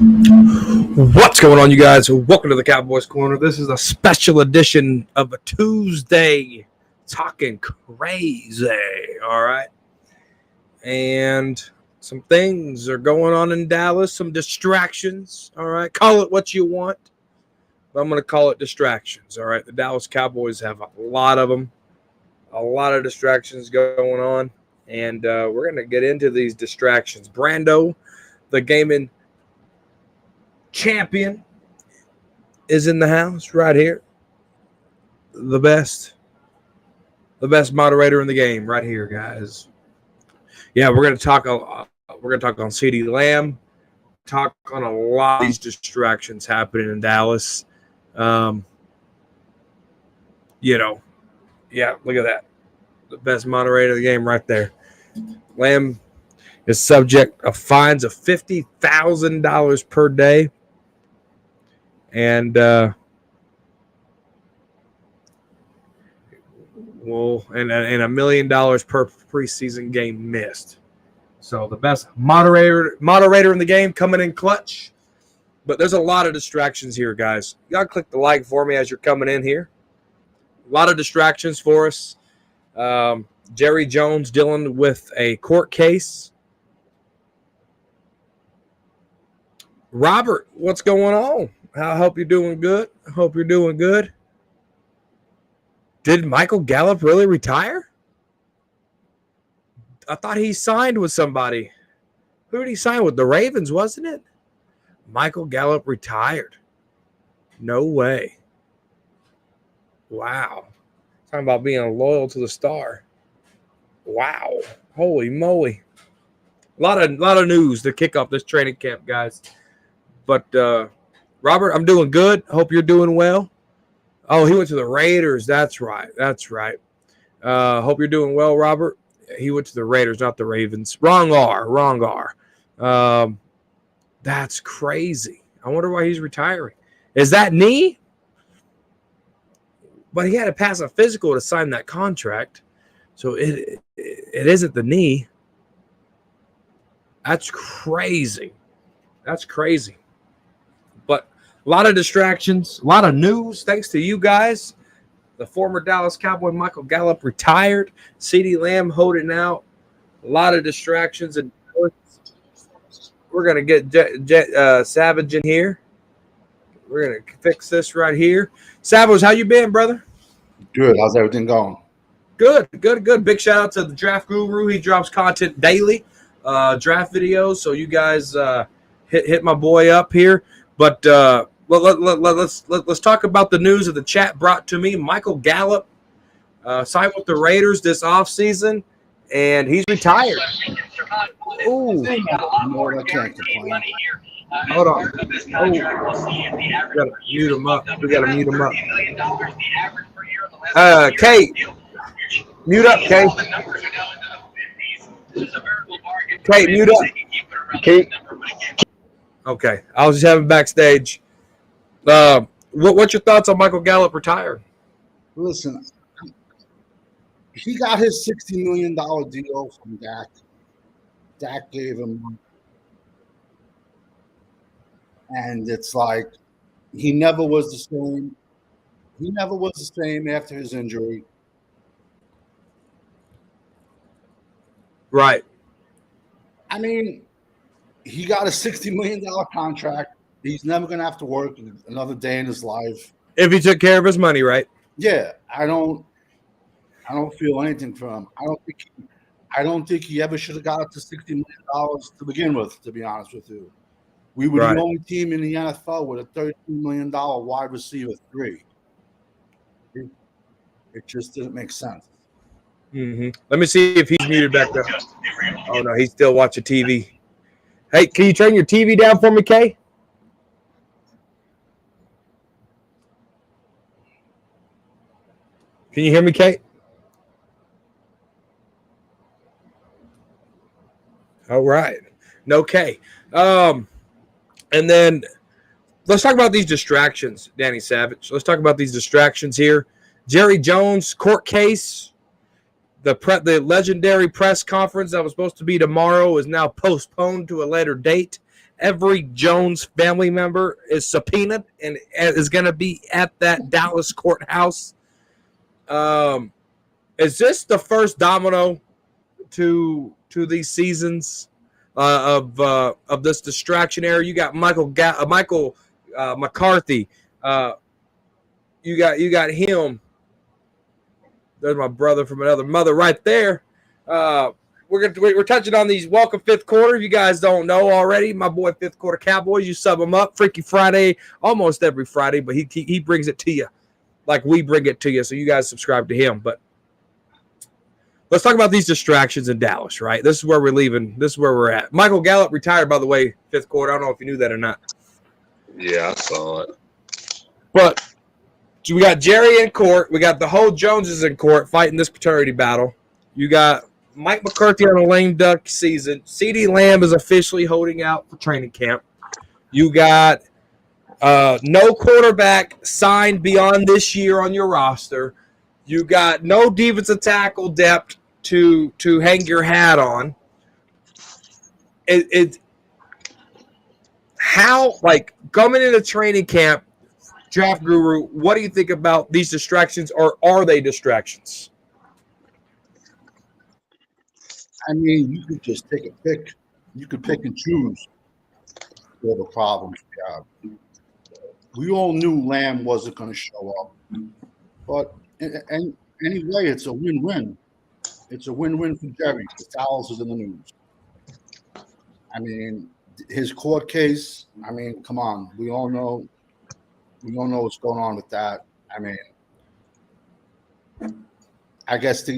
What's going on, you guys? Welcome to the Cowboys Corner. This is a special edition of a Tuesday talking crazy, all right? And some things are going on in Dallas, some distractions, all right? Call it what you want, but I'm going to call it distractions, all right? The Dallas Cowboys have a lot of them, a lot of distractions going on, and we're going to get into these distractions. Brando, the gaming champion, is in the house right here. The best moderator in the game right here, guys. Yeah, we're gonna talk on CeeDee Lamb, talk on a lot of these distractions happening in Dallas. Yeah, look at that. The best moderator of the game right there. Lamb is subject of fines of $50,000 per day. And and $1 million per preseason game missed. So the best moderator in the game coming in clutch. But there's a lot of distractions here, guys. You gotta click the like for me as you're coming in here. A lot of distractions for us. Jerry Jones dealing with a court case. Robert, what's going on? I hope you're doing good. Did Michael Gallup really retire? I thought he signed with somebody. Who did he sign with? The Ravens, wasn't it? Michael Gallup retired. No way. Wow. Talking about being loyal to the star. Wow. Holy moly. A lot of news to kick off this training camp, guys. But Robert, I'm doing good. Hope you're doing well. Oh, he went to the Raiders. That's right. Hope you're doing well, Robert. He went to the Raiders, not the Ravens. Wrong R. That's crazy. I wonder why he's retiring. Is that knee? But he had to pass a physical to sign that contract. So it isn't the knee. That's crazy. But a lot of distractions, a lot of news, thanks to you guys. The former Dallas Cowboy Michael Gallup retired. CeeDee Lamb holding out. A lot of distractions. And we're going to get Savage in here. We're going to fix this right here. Savage, how you been, brother? Good. How's everything going? Good. Big shout out to the Draft Guru. He drops content daily, draft videos. So you guys hit my boy up here. But let's talk about the news of the chat brought to me. Michael Gallup signed with the Raiders this offseason, and he's retired. Ooh. I can't complain. Hold on. Oh. We gotta mute him up. Kate. Mute up, Kate. Kate, mute up. Kate. Okay. I was just having backstage. What's your thoughts on Michael Gallup retiring? Listen, he got his $60 million deal from Dak. Dak gave him, and it's like he never was the same. He never was the same after his injury. Right. I mean, he got a $60 million contract. He's never going to have to work another day in his life. If he took care of his money, right? Yeah, I don't feel anything for him. I don't think he ever should have got up to $60 million to begin with, to be honest with you. We were the only team in the NFL with a $13 million wide receiver 3. It just didn't make sense. Mm-hmm. Let me see if he's muted back up. Oh, no, he's still watching TV. Hey, can you turn your TV down for me, Kay? Can you hear me, Kate? All right. No K. And then let's talk about these distractions, Danny Savage. Let's talk about these distractions here. Jerry Jones court case. The legendary press conference that was supposed to be tomorrow is now postponed to a later date every Jones family member is subpoenaed and is going to be at that Dallas courthouse. Is this the first domino to these seasons of this distraction era? You got Michael McCarthy. You got him. There's my brother from another mother right there. We're touching on these welcome fifth quarter. If you guys don't know already, my boy Fifth Quarter Cowboys, you sub him up. Freaky Friday, almost every Friday, but he brings it to you like we bring it to you. So you guys subscribe to him. But let's talk about these distractions in Dallas, right? This is where we're leaving. This is where we're at. Michael Gallup retired, by the way, fifth quarter. I don't know if you knew that or not. Yeah, I saw it. But we got Jerry in court. We got the whole Joneses in court fighting this paternity battle. You got Mike McCarthy on a lame duck season. CeeDee Lamb is officially holding out for training camp. You got no quarterback signed beyond this year on your roster. You got no defensive tackle depth to hang your hat on. How, like, coming into training camp, Draft Guru, what do you think about these distractions, or are they distractions? I mean, you could just take a pick. You could pick and choose all the problems we have. We all knew Lamb wasn't going to show up. But anyway, it's a win-win. It's a win-win for Jerry because Dallas is in the news. I mean, his court case, I mean, come on. We all know what's going on with that. I mean, I guess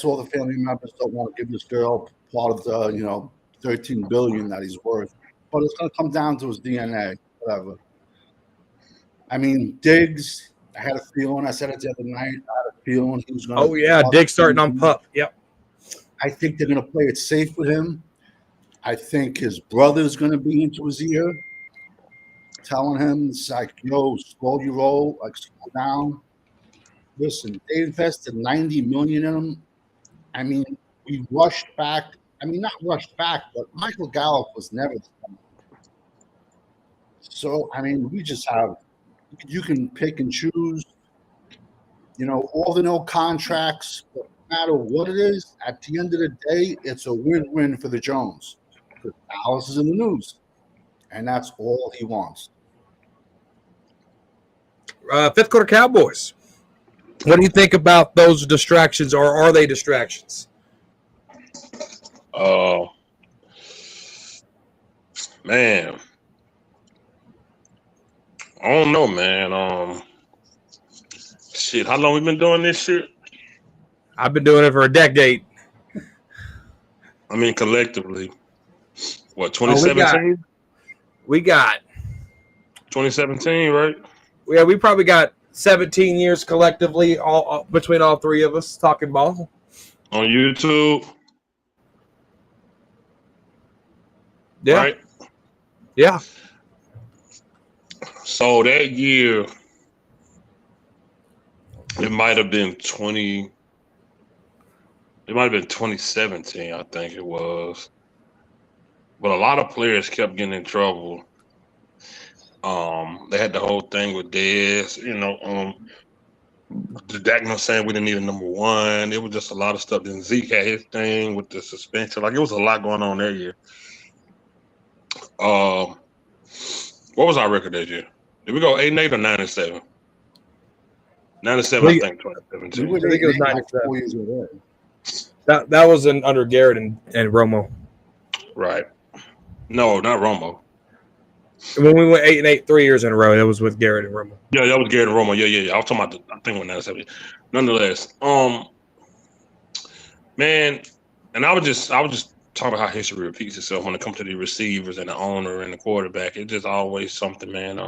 all the family members don't want to give this girl part of the $13 billion that he's worth, but it's going to come down to his DNA, whatever. I mean, Diggs, I had a feeling. I said it the other night. I had a feeling he was going to. Oh yeah, Diggs starting on pup. Yep. I think they're going to play it safe with him. I think his brother's going to be into his ear, telling him, it's like, yo, slow your roll, like slow down. Listen, they invested $90 million in him. I mean, we rushed back. I mean, not rushed back, but Michael Gallup was never the same. So, I mean, we just have, you can pick and choose, all the no contracts, but no matter what it is, at the end of the day, it's a win-win for the Jones. Because Dallas is in the news, and that's all he wants. Fifth Quarter Cowboys. What do you think about those distractions, or are they distractions? Man, I don't know, man. Shit, how long we been doing this shit? I've been doing it for a decade. I mean, collectively, what, 2017? We got 2017, right? Yeah, we probably got 17 years collectively, all between all three of us talking ball. On YouTube. Yeah. Right? Yeah. So that year, it might have been 2017, I think it was. But a lot of players kept getting in trouble. They had the whole thing with Dez, the Dak saying we didn't need a number one. It was just a lot of stuff. Then Zeke had his thing with the suspension. Like, it was a lot going on that year. What was our record that year? Did we go 8-8 or 9-7? 9-7, I think, 2017. I think it was 9-7. That was under Garrett and Romo. Right. No, not Romo. When we went 8-8 3 years in a row, that was with Garrett and Romo. Yeah, that was Garrett and Romo. Yeah. I was talking about I think it was 9-7. Nonetheless, man, and I was just talking about how history repeats itself when it comes to the receivers and the owner and the quarterback. It's just always something, man.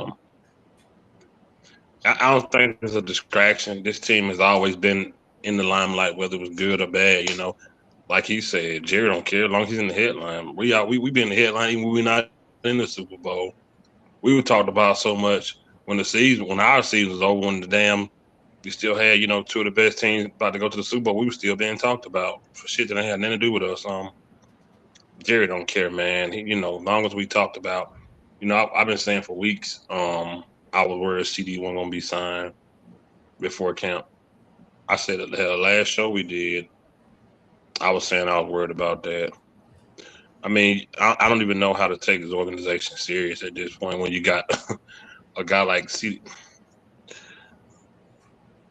I don't think it's a distraction. This team has always been in the limelight, whether it was good or bad. Like he said, Jerry don't care as long as he's in the headline. We be in the headline even when we're not in the Super Bowl. We were talked about so much when our season was over, when we still had, two of the best teams about to go to the Super Bowl. We were still being talked about for shit that ain't had nothing to do with us. Jerry don't care, man. He, as long as we talked about. You know, I've been saying for weeks, I was worried CD wasn't gonna be signed before camp. I said at the last show we did, I was saying I was worried about that. I mean, I don't even know how to take this organization serious at this point when you got a guy like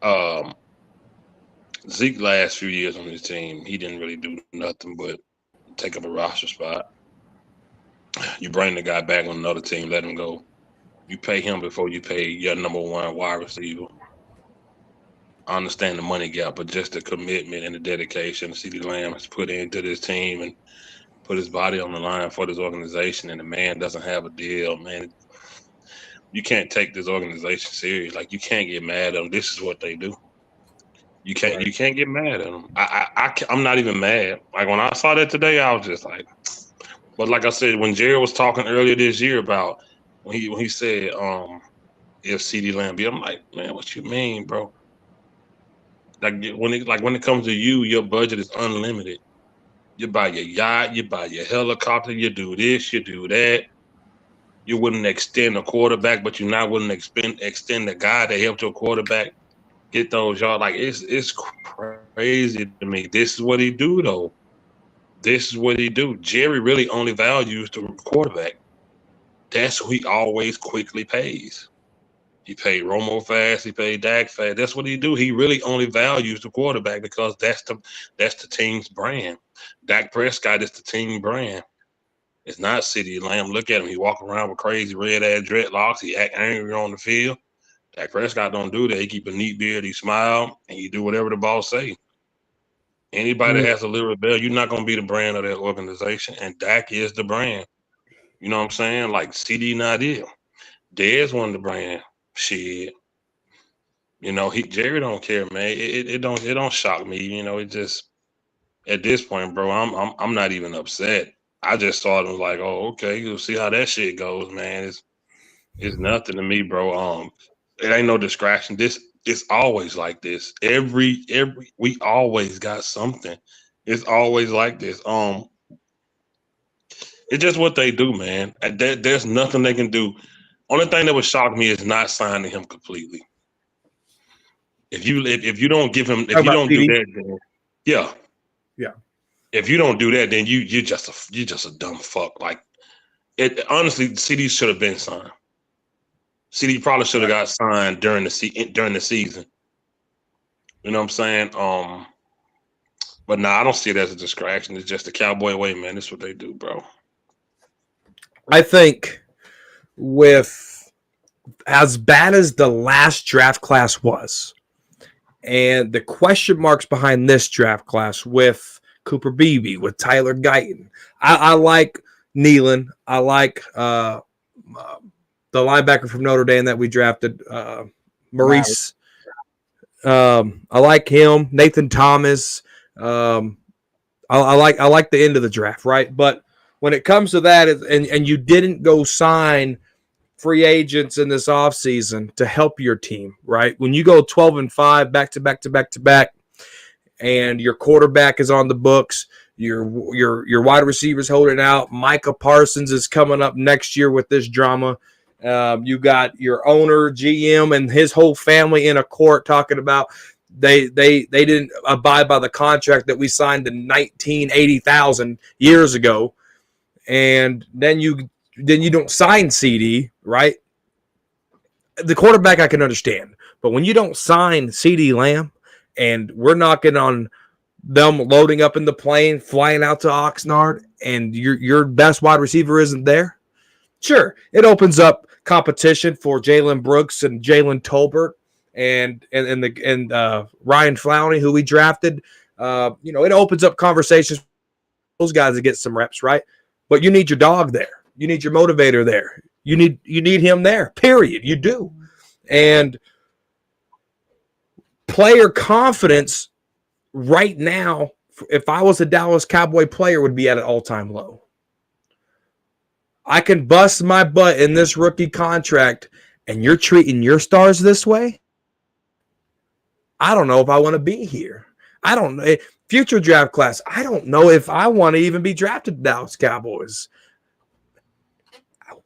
um, Zeke last few years on his team. He didn't really do nothing but take up a roster spot. You bring the guy back on another team, let him go. You pay him before you pay your number one wide receiver. I understand the money gap, but just the commitment and the dedication CeeDee Lamb has put into this team and put his body on the line for this organization, and the man doesn't have a deal, man. You can't take this organization serious. Like, you can't get mad at them. This is what they do. You can't get mad at them. I'm not even mad. Like, when I saw that today, I was just like, but like I said, when Jerry was talking earlier this year about when he said if CeeDee Lamb be, I'm like, man, what you mean, bro? Like when it comes to you, your budget is unlimited. You buy your yacht, you buy your helicopter, you do this, you do that. You wouldn't extend a quarterback, but you're not willing to extend the guy that helped your quarterback get those yards. Like, it's crazy to me. This is what he do, though. This is what he do. Jerry really only values the quarterback. That's who he always quickly pays. He paid Romo fast. He paid Dak fast. That's what he do. He really only values the quarterback because that's the team's brand. Dak Prescott is the team brand. It's not CeeDee Lamb. Look at him. He walk around with crazy red-ass dreadlocks. He act angry on the field. Dak Prescott don't do that. He keep a neat beard. He smile, and he do whatever the boss say. Anybody that has a little rebel, you're not going to be the brand of that organization, and Dak is the brand. You know what I'm saying? Like, CD not it. Dez won the brand. Shit. You know, Jerry don't care, man. It don't shock me. You know, it just, at this point, bro, I'm not even upset. I just thought it was like, oh, okay, you'll see how that shit goes, man. It's nothing to me, bro. It ain't no distraction. It's always like this. Every we always got something. It's always like this. It's just what they do, man. There's nothing they can do. Only thing that would shock me is not signing him completely. If you don't give him, if you don't do that, then, yeah. If you don't do that, then you're just a dumb fuck. Like, honestly, CD should have been signed. CD probably should have got signed during the season. You know what I'm saying? But nah, I don't see it as a distraction. It's just the Cowboy way, man. That's what they do, bro. I think with as bad as the last draft class was, and the question marks behind this draft class with Cooper Beebe, with Tyler Guyton, I like Nealon. I like the linebacker from Notre Dame that we drafted, Maurice. I like him. Nathan Thomas. I like the end of the draft, right? But when it comes to that, and you didn't go sign free agents in this offseason to help your team, right? When you go 12-5, back to back, and your quarterback is on the books, your wide receivers holding out. Micah Parsons is coming up next year with this drama. You got your owner, GM, and his whole family in a court talking about they didn't abide by the contract that we signed in 1980,000 years ago, and then you don't sign CD, right? The quarterback I can understand, but when you don't sign CeeDee Lamb, and we're knocking on them loading up in the plane, flying out to Oxnard, and your best wide receiver isn't there, sure, it opens up competition for Jalen Brooks and Jalen Tolbert and Ryan Flowney, who we drafted. It opens up conversations for those guys to get some reps, right? But you need your dog there. You need your motivator there. You need him there, period. You do. And player confidence right now, if I was a Dallas Cowboy player, would be at an all-time low. I can bust my butt in this rookie contract, and you're treating your stars this way? I don't know if I want to be here. I don't know. Future draft class, I don't know if I want to even be drafted to Dallas Cowboys.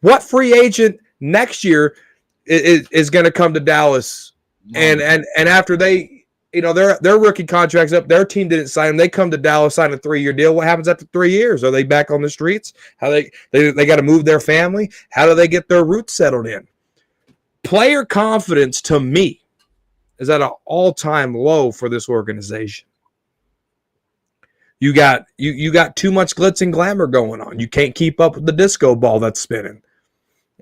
What free agent next year is going to come to Dallas? And after they, their rookie contracts up, their team didn't sign them. They come to Dallas, sign a 3-year deal. What happens after 3 years? Are they back on the streets? How they got to move their family? How do they get their roots settled in? Player confidence, to me, is at an all-time low for this organization. You got too much glitz and glamour going on. You can't keep up with the disco ball that's spinning.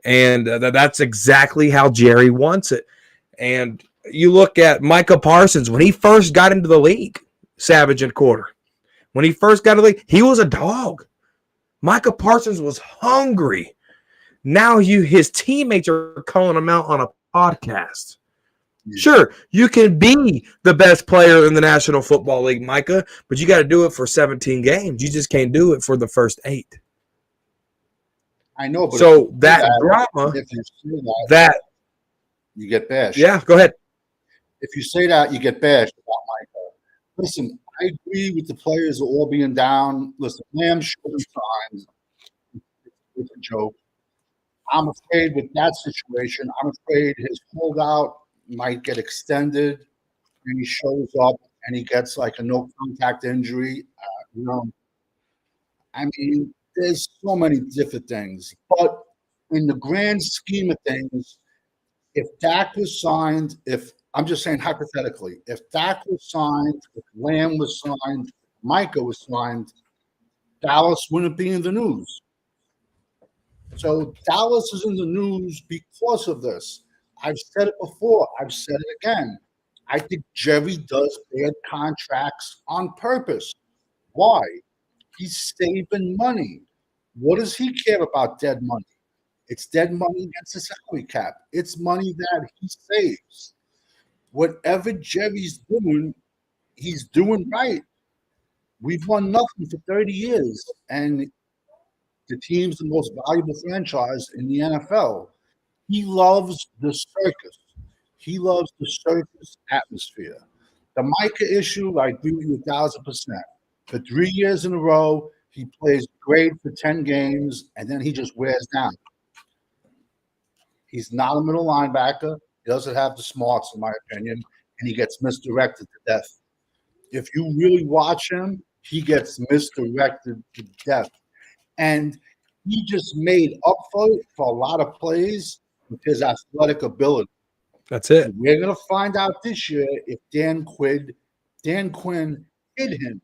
And that's exactly how Jerry wants it. And you look at Micah Parsons when he first got into the league, Savage and Quarter. When he first got into the league, he was a dog. Micah Parsons was hungry. Now his teammates are calling him out on a podcast. Sure, you can be the best player in the National Football League, Micah, but you got to do it for 17 games. You just can't do it for the first 8. I know, but so that drama, if you say that you get bashed. Yeah, go ahead. If you say that, you get bashed about Micah. Listen, I agree with the players all being down. Listen, Lamb showed signs. It's a joke. I'm afraid with that situation, I'm afraid his holdout might get extended and he shows up and he gets like a no contact injury. I mean, there's so many different things, but in the grand scheme of things, if Dak was signed, I'm just saying hypothetically, if Dak was signed, if Lamb was signed, Micah was signed, Dallas wouldn't be in the news. So Dallas is in the news because of this. I've said it before. I've said it again. I think Jerry does bad contracts on purpose. Why? He's saving money. What does he care about dead money? It's dead money against the salary cap. It's money that he saves. Whatever Jerry's doing, he's doing right. We've won nothing for 30 years, and the team's the most valuable franchise in the NFL. He loves the circus. He loves the circus atmosphere. The Micah issue, I agree with you 1,000%. For 3 years in a row, he plays great for 10 games, and then he just wears down. He's not a middle linebacker. He doesn't have the smarts, in my opinion, and he gets misdirected to death. If you really watch him, he gets misdirected to death. And he just made up for it for a lot of plays with his athletic ability. That's it. And we're going to find out this year if Dan Quinn hit him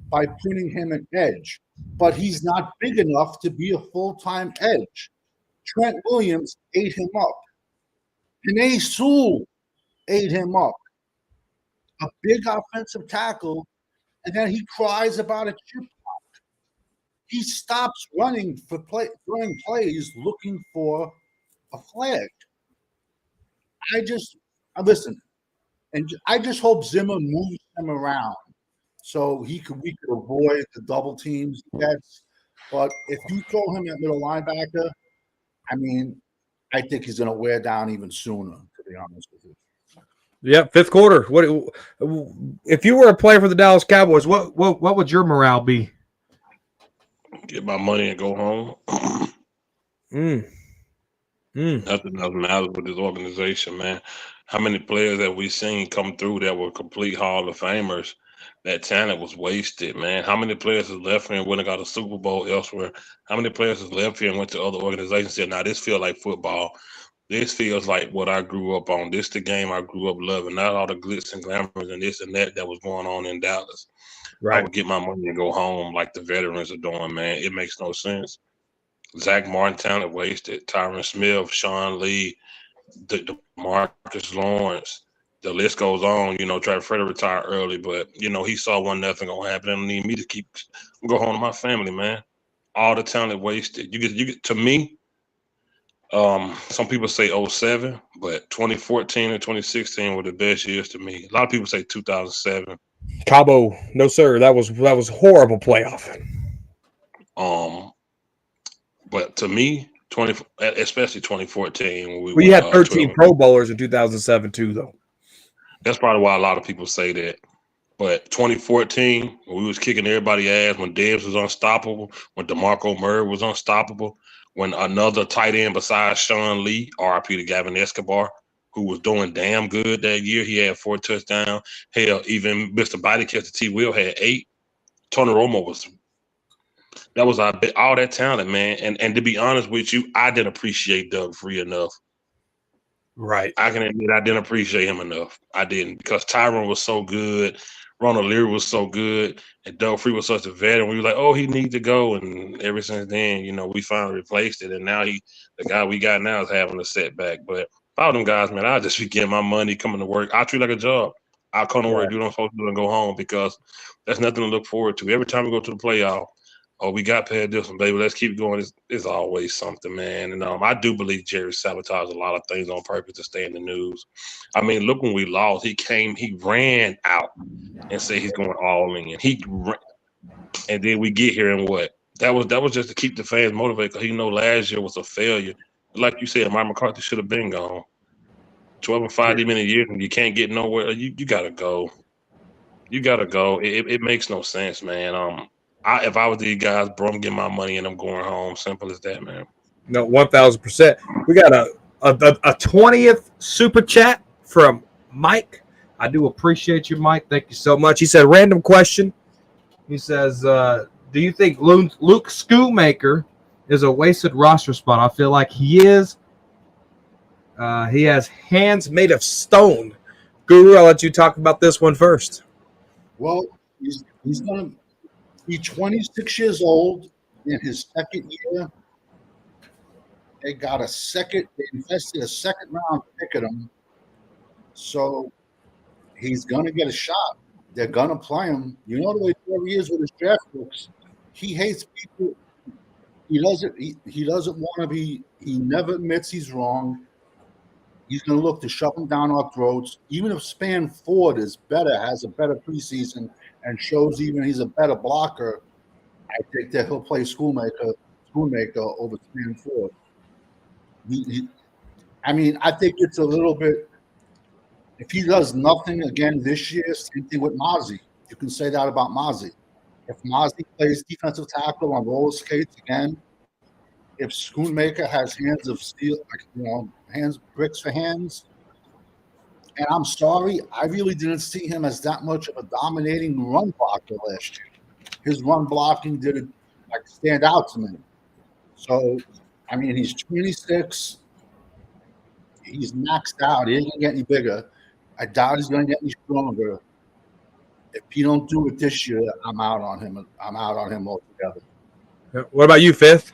by putting him at edge. But he's not big enough to be a full-time edge. Trent Williams ate him up. Penei Sewell ate him up. A big offensive tackle, and then he cries about a chip block. He stops running for throwing plays looking for a flag. Listen, and I just hope Zimmer moves him around so we could avoid the double teams he gets. But if you throw him at middle linebacker, I mean, I think he's going to wear down even sooner, to be honest with you. Yeah, fifth quarter. What if you were a player for the Dallas Cowboys? What would your morale be? Get my money and go home. Nothing else matters with this organization, man. How many players have we seen come through that were complete Hall of Famers? That talent was wasted, man. How many players has left here and went and got a Super Bowl elsewhere? How many players has left here and went to other organizations and said, "Now this feels like football. This feels like what I grew up on. This the game I grew up loving. Not all the glitz and glamours and this and that was going on in Dallas." Right. I would get my money and go home like the veterans are doing, man. It makes no sense. Zach Martin talent wasted. Tyron Smith, Sean Lee, Marcus Lawrence. The list goes on. Travis Frederick retired early, but he saw nothing gonna happen. I don't need me to go home to my family, man. All the talent wasted. You get to me. Some people say 2007, but 2014 and 2016 were the best years to me. A lot of people say 2007. Cabo, no sir, that was horrible playoff. But to me, especially 2014, when we had 13 Pro Bowlers in 2007 too, though. That's probably why a lot of people say that. But 2014, when we was kicking everybody's ass, when Debs was unstoppable, when DeMarco Murray was unstoppable, when another tight end besides Sean Lee, RIP to Gavin Escobar, who was doing damn good that year, he had 4 touchdowns. Hell, even Mr. Body Catcher T. Will had 8. Tony Romo was all that talent, man. And to be honest with you, I didn't appreciate Doug Free enough. Right. I can admit I didn't appreciate him enough. I didn't, because Tyron was so good, Ronald Leary was so good, and Doug Free was such a veteran. We were like, oh, he needs to go. And ever since then, we finally replaced it. And now the guy we got now is having a setback. But all them guys, man, I'll just be getting my money, coming to work. I treat it like a job. I'll come to work, do what I'm supposed to do, and go home, because that's nothing to look forward to. Every time we go to the playoff, oh, we got past this one, baby. Let's keep going. It's always something, man. And I do believe Jerry sabotaged a lot of things on purpose to stay in the news. I mean, look, when we lost, he ran out and said he's going all in. And then we get here, and what? That was just to keep the fans motivated, because last year was a failure. Like you said, Mike McCarthy should have been gone. 12 and 5 even a year, and you can't get nowhere. You gotta go. You gotta go. It makes no sense, man. If I was these guys, bro, I'm getting my money and I'm going home. Simple as that, man. No, 1,000%. We got a 20th super chat from Mike. I do appreciate you, Mike. Thank you so much. He said, random question. He says, do you think Luke Schoonmaker is a wasted roster spot? I feel like he is. He has hands made of stone. Guru, I'll let you talk about this one first. Well, he's going to be 26 years old in his second year. They invested a second round pick at him. So he's going to get a shot. They're going to play him. You know the way he is with his draft picks. He hates people. He doesn't want to be. He never admits he's wrong. He's going to look to shove them down our throats. Even if Span Ford has a better preseason, and shows even he's a better blocker, I think that he'll play Schoonmaker over Span Ford. I think it's a little bit. If he does nothing again this year, same thing with Mozzie. You can say that about Mozzie. If Mozzie plays defensive tackle on roller skates again, if Schoonmaker has hands of steel, bricks for hands, and I'm sorry, I really didn't see him as that much of a dominating run blocker last year. His run blocking didn't stand out to me. So, he's 26. He's maxed out. He ain't gonna get any bigger. I doubt he's gonna get any stronger. If he don't do it this year, I'm out on him. I'm out on him altogether. What about you, Fifth?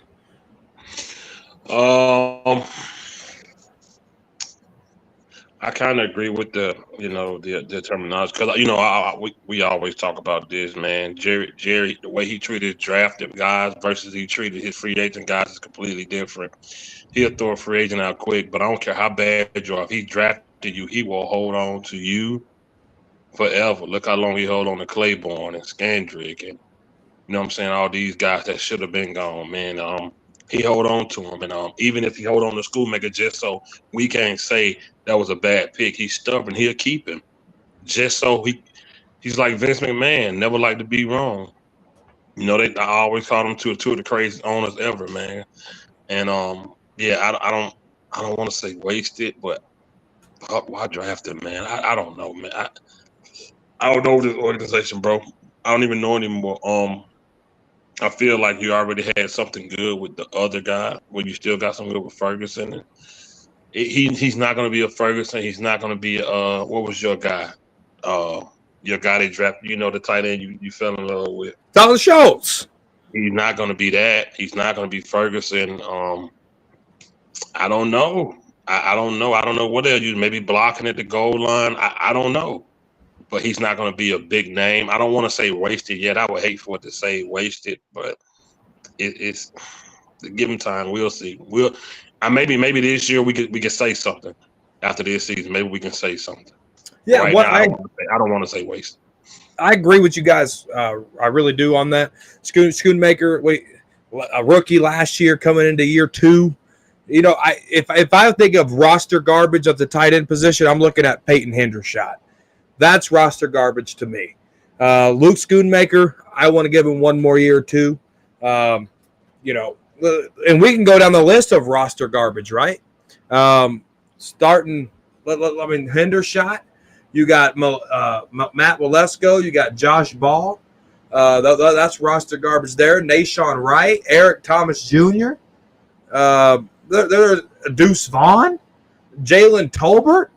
I kind of agree with the terminology, because we always talk about this, man. Jerry, the way he treated drafted guys versus he treated his free agent guys is completely different. He'll throw a free agent out quick, but I don't care how bad you are. If he drafted you, he will hold on to you forever. Look how long he held on to Claiborne and Scandrick, and all these guys that should have been gone, man. He hold on to him, and even if he hold on to Schoonmaker, just so we can't say that was a bad pick, he's stubborn. He'll keep him, just so he's like Vince McMahon, never like to be wrong. I always call him two of the craziest owners ever, man. And I don't want to say wasted, but why draft him, man? I don't know, man. I don't know this organization, bro. I don't even know anymore. I feel like you already had something good with the other guy, when you still got something good with Ferguson. And he's not going to be a Ferguson. He's not going to be what was your guy? Your guy they drafted, the tight end you fell in love with. Dallas Schultz. He's not going to be that. He's not going to be Ferguson. I don't know. I don't know. I don't know what they'll use. Maybe blocking at the goal line. I don't know. But he's not going to be a big name. I don't want to say wasted yet. I would hate for it to say wasted, but it's give him time. We'll see. Maybe this year we could say something after this season. Maybe we can say something. Yeah, right now, I don't want to say wasted. I agree with you guys. I really do on that. Schoonmaker, a rookie last year coming into year 2. If I think of roster garbage at the tight end position, I'm looking at Peyton Hendershot. That's roster garbage to me. Luke Schoonmaker, I want to give him one more year or two. and we can go down the list of roster garbage, right? Starting, Hendershot. You got Matt Walesko. You got Josh Ball. That's roster garbage there. Nashawn Wright, Eric Thomas Jr. There's Deuce Vaughn, Jalen Tolbert.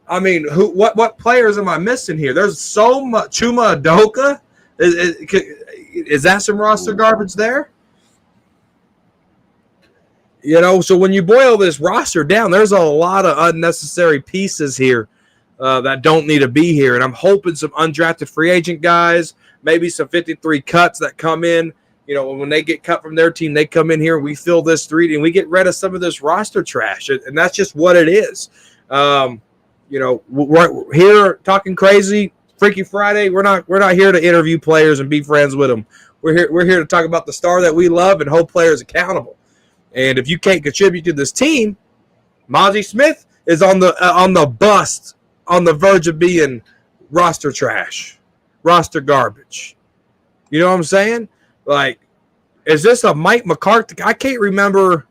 I mean, what players am I missing here? There's so much. Chuma Adoka. Is that some roster garbage there? So when you boil this roster down, there's a lot of unnecessary pieces here that don't need to be here. And I'm hoping some undrafted free agent guys, maybe some 53 cuts that come in. When they get cut from their team, they come in here and we fill this 3D and we get rid of some of this roster trash. And that's just what it is. We're here talking crazy, Freaky Friday. We're not here to interview players and be friends with them. We're here to talk about the star that we love and hold players accountable. And if you can't contribute to this team, Mozzie Smith is on the bust, on the verge of being roster trash, roster garbage. You know what I'm saying? Like, is this a Mike McCarthy? I can't remember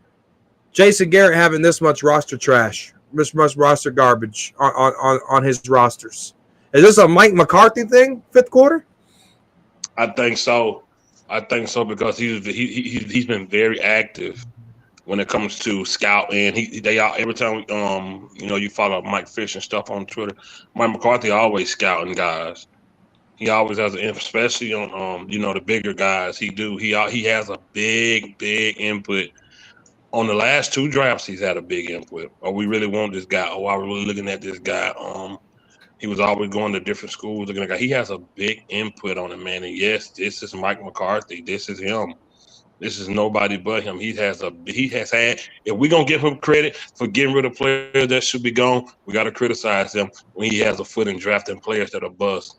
Jason Garrett having this much roster trash, this much roster garbage on his rosters. Is this a Mike McCarthy thing, fifth quarter? I think so. Because he's been very active when it comes to scouting. Every time you follow Mike Fish and stuff on Twitter, Mike McCarthy always scouting guys. He always has especially on the bigger guys. He has a big input. On the last 2 drafts, he's had a big input. Oh, we really want this guy. Oh, I was really looking at this guy. He was always going to different schools. Looking at guy. He has a big input on it, man. And yes, this is Mike McCarthy. This is him. This is nobody but him. He has had. If we're gonna give him credit for getting rid of players that should be gone, we got to criticize him when he has a foot in drafting players that are bust.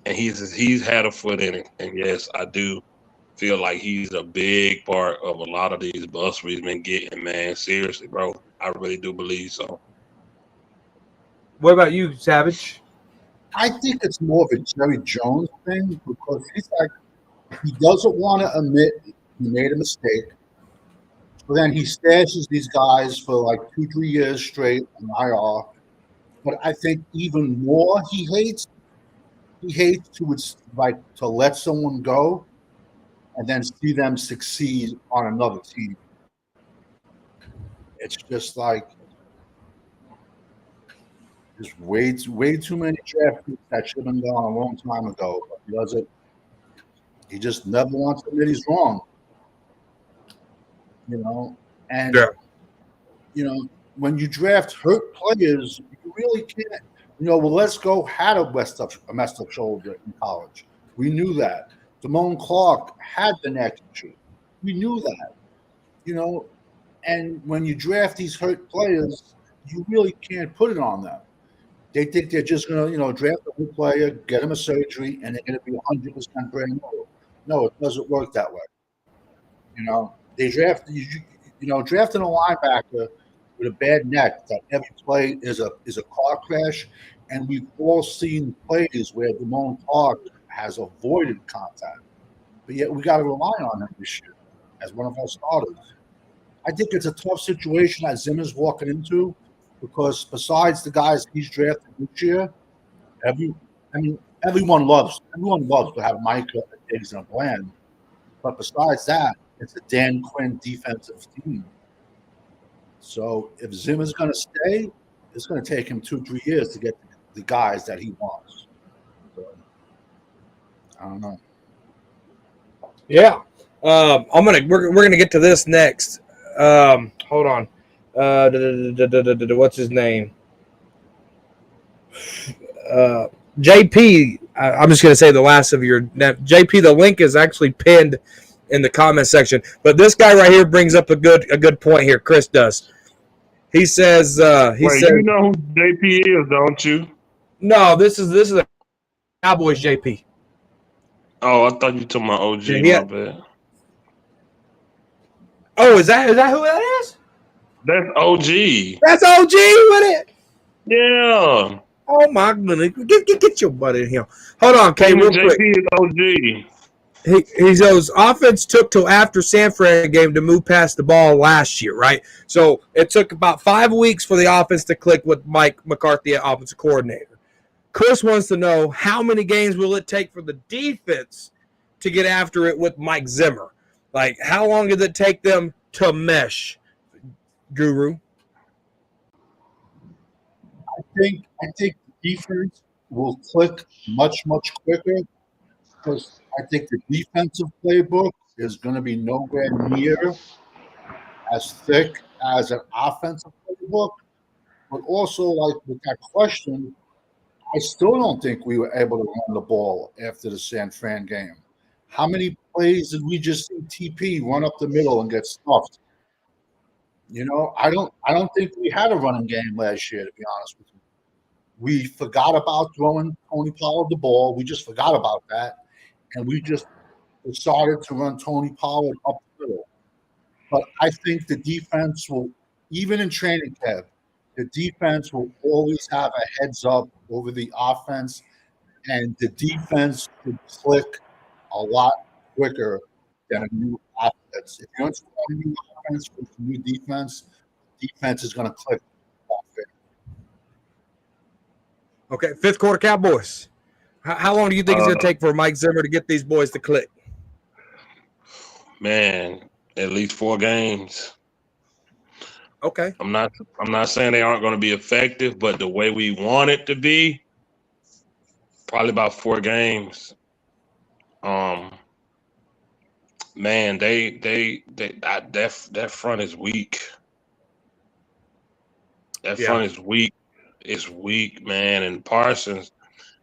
And he's had a foot in it. And yes, I do feel like he's a big part of a lot of these busts we've been getting, man. Seriously, bro. I really do believe so. What about you, Savage? I think it's more of a Jerry Jones thing because he doesn't want to admit he made a mistake. So then he stashes these guys for like 2-3 years straight on IR. But I think even more he hates to let someone go and then see them succeed on another team. It's just like there's way too many draft picks that should have been gone a long time ago. But he just never wants to admit he's wrong. And when you draft hurt players, you really can't. Walesko had a messed up shoulder in college. We knew that. Damone Clark had the neck issue. We knew that. And when you draft these hurt players, you really can't put it on them. They think they're just going to, draft a new player, get him a surgery, and they're going to be 100% brand new. No, it doesn't work that way. They drafting a linebacker with a bad neck that every play is a car crash, and we've all seen plays where Damone Clark has avoided contact, but yet we got to rely on him this year as one of our starters. I think it's a tough situation that Zimmer's walking into because besides the guys he's drafted this year, everyone loves to have Micah, Diggs, and Bland, but besides that, it's a Dan Quinn defensive team. So if Zimmer's going to stay, it's going to take him 2-3 years to get the guys that he wants. So, I don't know. Yeah, we're gonna get to this next. Hold on. What's his name? JP. I'm just gonna say the last of your JP. The link is actually pinned in the comment section. But this guy right here brings up a good point here. Chris does. He says. You know who JP is, don't you? No, this is a Cowboys JP. Oh, I thought you took my OG. Yeah. My bad. Oh, is that who that is? That's OG. That's OG with it. Yeah. Oh my goodness! Get your butt in here. Hold on, Kay, real quick. JP is OG. he goes, offense took till after San Fran game to move past the ball last year, right? So it took about 5 weeks for the offense to click with Mike McCarthy, offensive coordinator. Chris wants to know how many games will it take for the defense to get after it with Mike Zimmer? Like, how long did it take them to mesh, Guru? I think the defense will click much quicker because I think the defensive playbook is going to be nowhere near as thick as an offensive playbook. But also, like with that question, I still don't think we were able to run the ball after the San Fran game. How many plays did we just see TP run up the middle and get stuffed? I don't think we had a running game last year, to be honest with you. We forgot about throwing Tony Pollard the ball. We just forgot about that. And we just decided to run Tony Pollard up the middle. But I think the defense will, even in training camp, the defense will always have a heads up over the offense, and the defense could click a lot quicker than a new offense. If you install a new offense with a new defense is going to click a lot quicker. Okay, fifth quarter Cowboys. How long do you think it's going to take for Mike Zimmer to get these boys to click? Man, at least 4 games. Okay. I'm not saying they aren't going to be effective, but the way we want it to be, probably about 4 games. Man, that front is weak. That front is weak. It's weak, man. And Parsons,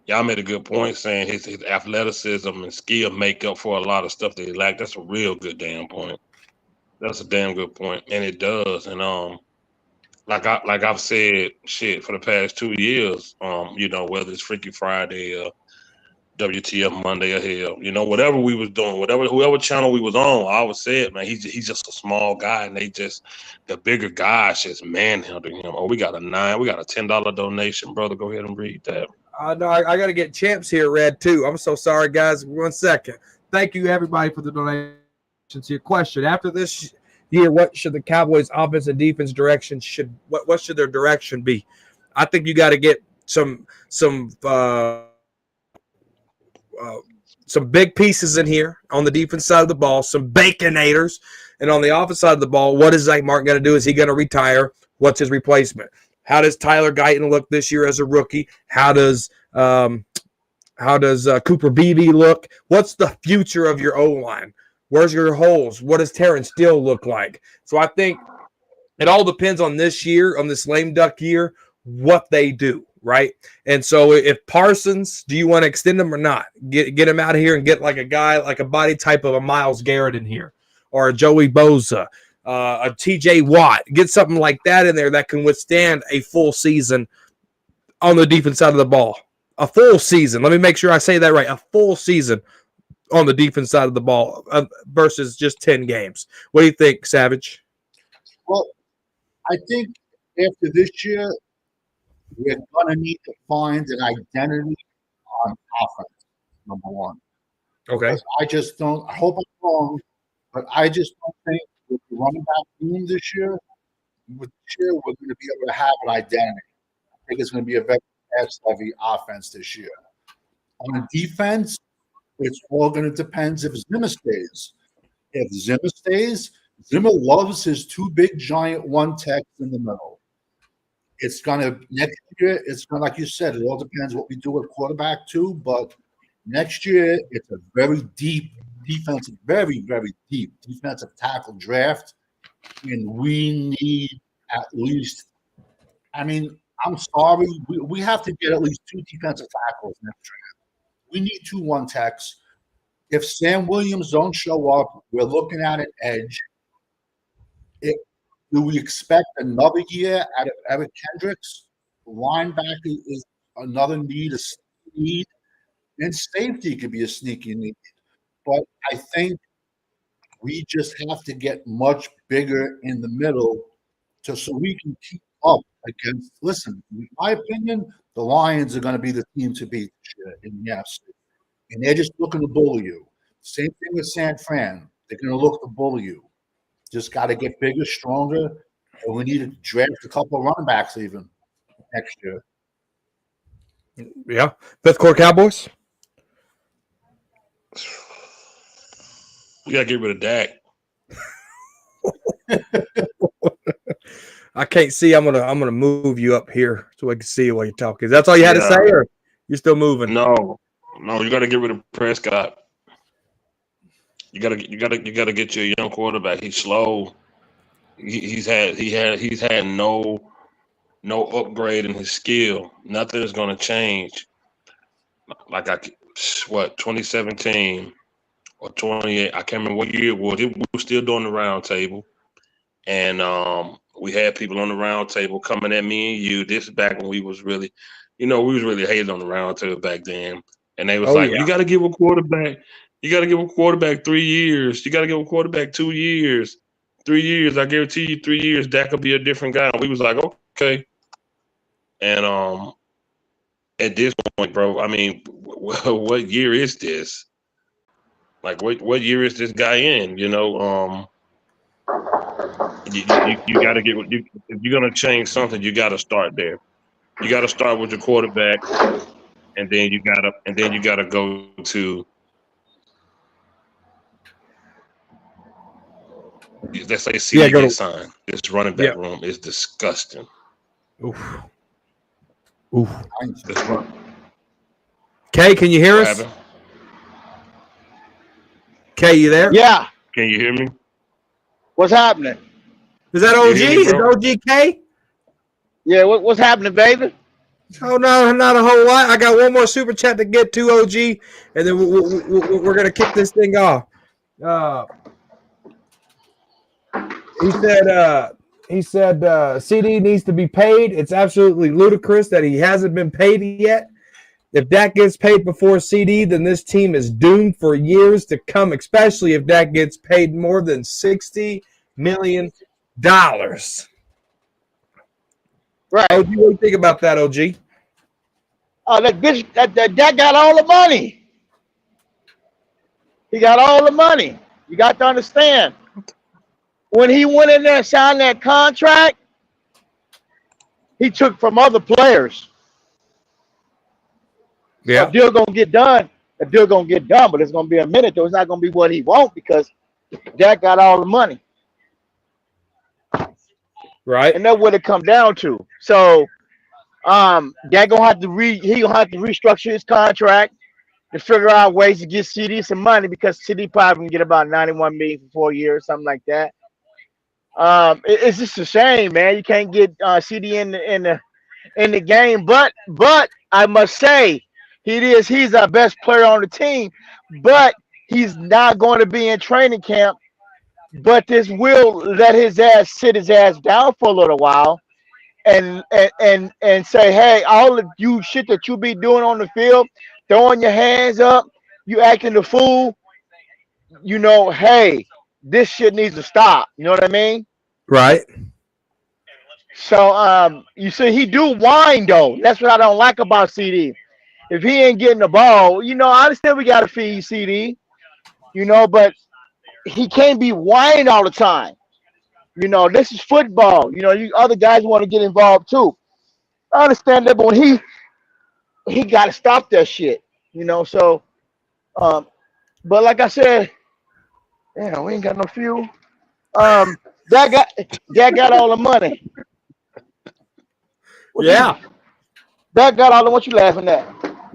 y'all made a good point saying his athleticism and skill make up for a lot of stuff that he lacked. That's a real good damn point. That's a damn good point, and it does. And like I've said, shit for the past 2 years, whether it's Freaky Friday or WTF Monday or hell, whatever we was doing, whoever channel we was on, I always said, man, he's just a small guy, and the bigger guys just manhandling him. Oh, we got a $10 donation, brother. Go ahead and read that. No, I got to get Champs here read too. I'm so sorry, guys. 1 second. Thank you, everybody, for the donations. Your question: after this year, what should the Cowboys' offense and defense direction what should their direction be? I think you got to get some big pieces in here on the defense side of the ball, some baconators, and on the offense side of the ball, what is Zach Martin going to do? Is he going to retire? What's his replacement? How does Tyler Guyton look this year as a rookie? How does Cooper Beebe look? What's the future of your O-line? Where's your holes? What does Terrence Steele look like? So I think it all depends on this year, on this lame duck year, what they do, right? And so if Parsons, do you want to extend him or not? Get him out of here and get like a guy, like a body type of a Myles Garrett in here, or a Joey Bosa, a TJ Watt. Get something like that in there that can withstand a full season on the defense side of the ball. A full season. Let me make sure I say that right. A full season on the defense side of the ball versus just 10 games. What do you think, Savage? Well, I think after this year, we're going to need to find an identity on offense, number one. Okay. Because I hope I'm wrong, but I just don't think with the running back room this year, we're going to be able to have an identity. I think it's going to be a very pass-heavy offense this year. On the defense, it's all going to depend if Zimmer stays. If Zimmer stays, Zimmer loves his 2 big giant 1-techs in the middle. It's going to next year. It's going to, like you said, it all depends what we do at quarterback too. But next year, it's a very deep defensive, very deep defensive tackle draft, and we need at least. I mean, I'm sorry, we have to get at least 2 defensive tackles next draft. We need 2 1-techs. If Sam Williams don't show up, we're looking at an edge. Do we expect another year out of Eric Kendricks? Linebacker is another need, a need, and safety could be a sneaky need. But I think we just have to get much bigger in the middle so we can keep up against. Listen, in my opinion, the Lions are going to be the team to beat this year in the NFC, and they're just looking to bully you. Same thing with San Fran. They're going to look to bully you. Just got to get bigger, stronger, and we need to draft a couple of running backs even next year. Yeah. Fifth quarter Cowboys. We gotta get rid of Dak. I can't see. I'm gonna move you up here so I can see while you talk. Is that all you had to Yeah. say, or you're still moving? No, you gotta get rid of Prescott. You gotta get your young quarterback. He's slow. He's had no upgrade in his skill. Nothing is gonna change. Like 2017 or 28. I can't remember what year it was. We were still doing the round table, and we had people on the round table coming at me and you. This is back when we was really, we was really hating on the round table back then. And they was you got to give a quarterback. You got to give a quarterback 3 years. You got to give a quarterback 2 years. 3 years. I guarantee you 3 years, Dak will be a different guy. And we was like, okay. And at this point, bro, I mean, what year is this? Like, what year is this guy in? You got to get. If you're gonna change something, you got to start there. You got to start with your quarterback, and then you gotta go to. Let's say CD gets signed. This running back room is disgusting. Oof. Kay, can you hear us? Happened? Kay, you there? Yeah. Can you hear me? What's happening? Is that OG? Is OG K? Yeah, what's happening, baby? Oh, no, not a whole lot. I got one more super chat to get to, OG, and then we're going to kick this thing off. He said CD needs to be paid. It's absolutely ludicrous that he hasn't been paid yet. If Dak gets paid before CD, then this team is doomed for years to come, especially if Dak gets paid more than $60 million. Right. Right. OG, what do you think about that, OG? Oh, that bitch, that got all the money. He got all the money. You got to understand. When he went in there and signed that contract, he took from other players. Yeah. A deal gonna get done. A deal gonna get done, but it's gonna be a minute though. It's not gonna be what he wants because Dak got all the money. Right. And that's what it come down to. So Dak gonna have to restructure his contract to figure out ways to get CD some money because CD probably can get about 91 million for 4 years, something like that. It's just a shame, man. You can't get CD in the game, but I must say he's our best player on the team, but he's not going to be in training camp. But this will let his ass sit his ass down for a little while and say, hey, all of you shit that you be doing on the field, throwing your hands up, you acting the fool, hey, this shit needs to stop. You know what I mean? Right. So you see he do whine though. That's what I don't like about CD. If he ain't getting the ball, I understand we gotta feed CD, but he can't be whining all the time. This is football. You other guys want to get involved too. I understand that, but when he gotta stop that shit. So but like I said, we ain't got no fuel. That got all the money. That got all the. What you laughing at?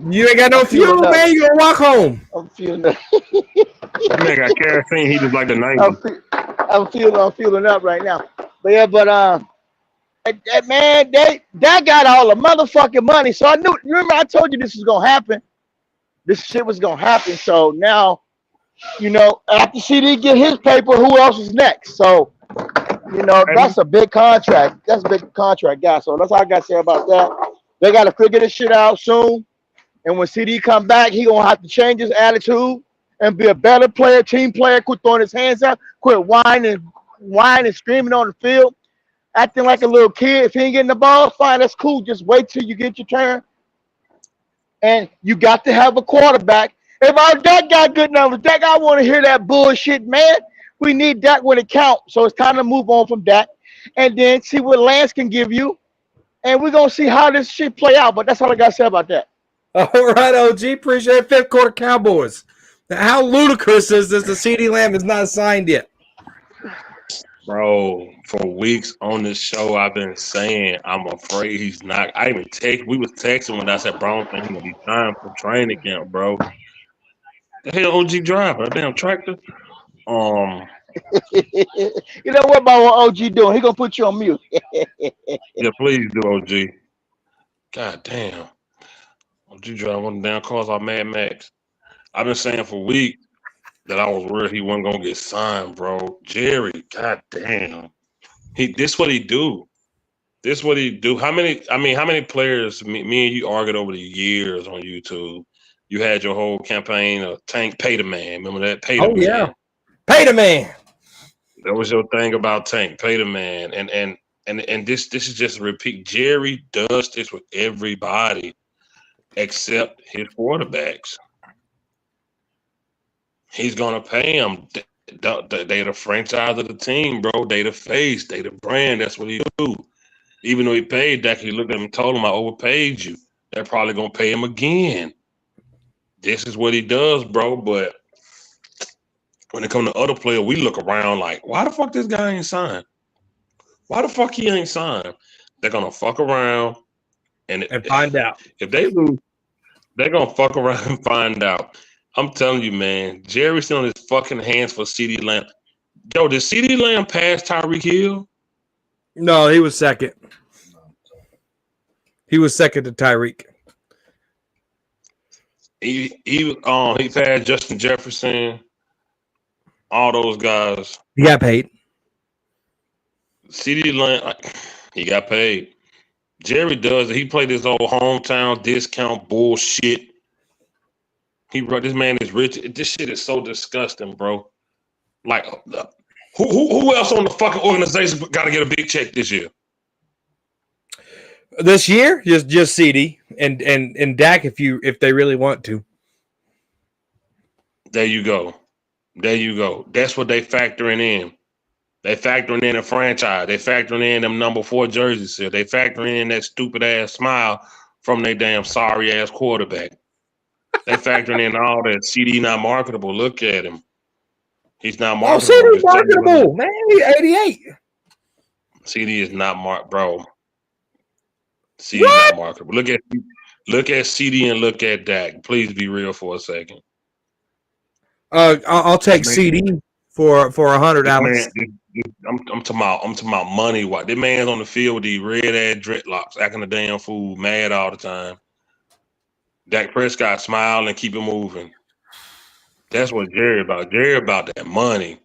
You ain't got no fuel, man. You gonna walk home. I'm feeling that. That man got kerosene. He was like the 90s. I'm feeling up right now. But yeah, that man, that got all the motherfucking money. So I knew. Remember, I told you this was gonna happen. This shit was gonna happen. So now, after CD get his paper, who else is next? So, that's a big contract. That's a big contract, guy. So that's all I got to say about that. They got to figure this shit out soon. And when CD come back, he gonna have to change his attitude and be a better player, team player. Quit throwing his hands up. Quit whining and screaming on the field, acting like a little kid. If he ain't getting the ball, fine, that's cool. Just wait till you get your turn. And you got to have a quarterback If our Dak got good numbers, Dak, I want to hear that bullshit, man. We need Dak when it counts. So it's time to move on from Dak and then see what Lance can give you. And we're gonna see how this shit play out. But that's all I gotta say about that. All right, OG. Appreciate it. Fifth quarter Cowboys. Now, how ludicrous is this? The CD Lamb is not signed yet. Bro, for weeks on this show, I've been saying I'm afraid he's not. I even text. We was texting when I said, "Bro, I don't think he's gonna be signed for training camp, bro." The hell, OG driver, a damn tractor. Um, You know what about what OG doing? He gonna put you on mute. yeah, please do, OG. God damn, OG driver one of the damn cars off Mad Max. I've been saying for weeks that I was worried he wasn't gonna get signed, bro. Jerry, god damn, this what he do. This what he do. How many players? Me and you argued over the years on YouTube. You had your whole campaign of Tank Pay the Man. Remember that? Pay the Man. Yeah. Pay the man. That was your thing about Tank Pay the Man. And this is just a repeat. Jerry does this with everybody except his quarterbacks. He's gonna pay them. They the franchise of the team, bro. They the face. They the brand. That's what he do. Even though he paid Dak, he looked at him and told him, I overpaid you. They're probably going to pay him again. This is what he does, bro. But when it comes to other players, we look around like, why the fuck this guy ain't signed? Why the fuck he ain't signed? They're going to fuck around. And find out. If they lose, they're going to fuck around and find out. I'm telling you, man, Jerry's still on his fucking hands for CD Lamb. Yo, did CD Lamb pass Tyreek Hill? No, he was second. He was second to Tyreek. He passed Justin Jefferson, all those guys. He got paid. CD Lamb, he got paid. Jerry does it. He played his old hometown discount bullshit. This man is rich. This shit is so disgusting, bro. Like, who else on the fucking organization got to get a big check this year? This year, just CD and Dak if they really want to. There you go. That's what they factoring in. They factoring in a franchise. They factoring in them number 4 jerseys here. They factoring in that stupid ass smile from their damn sorry ass quarterback. They factoring in all that. CD not marketable. Look at him. He's not marketable. Oh, CD marketable, man. He's 88. CD is not bro. CD is not marketable. Look at CD and look at Dak. Please be real for a second. I'll take CD for 100, Alex. I'm talking about money. What this man's on the field with these red ass dreadlocks, acting a damn fool, mad all the time. Dak Prescott smile and keep it moving. That's what Jerry about. Jerry about that money.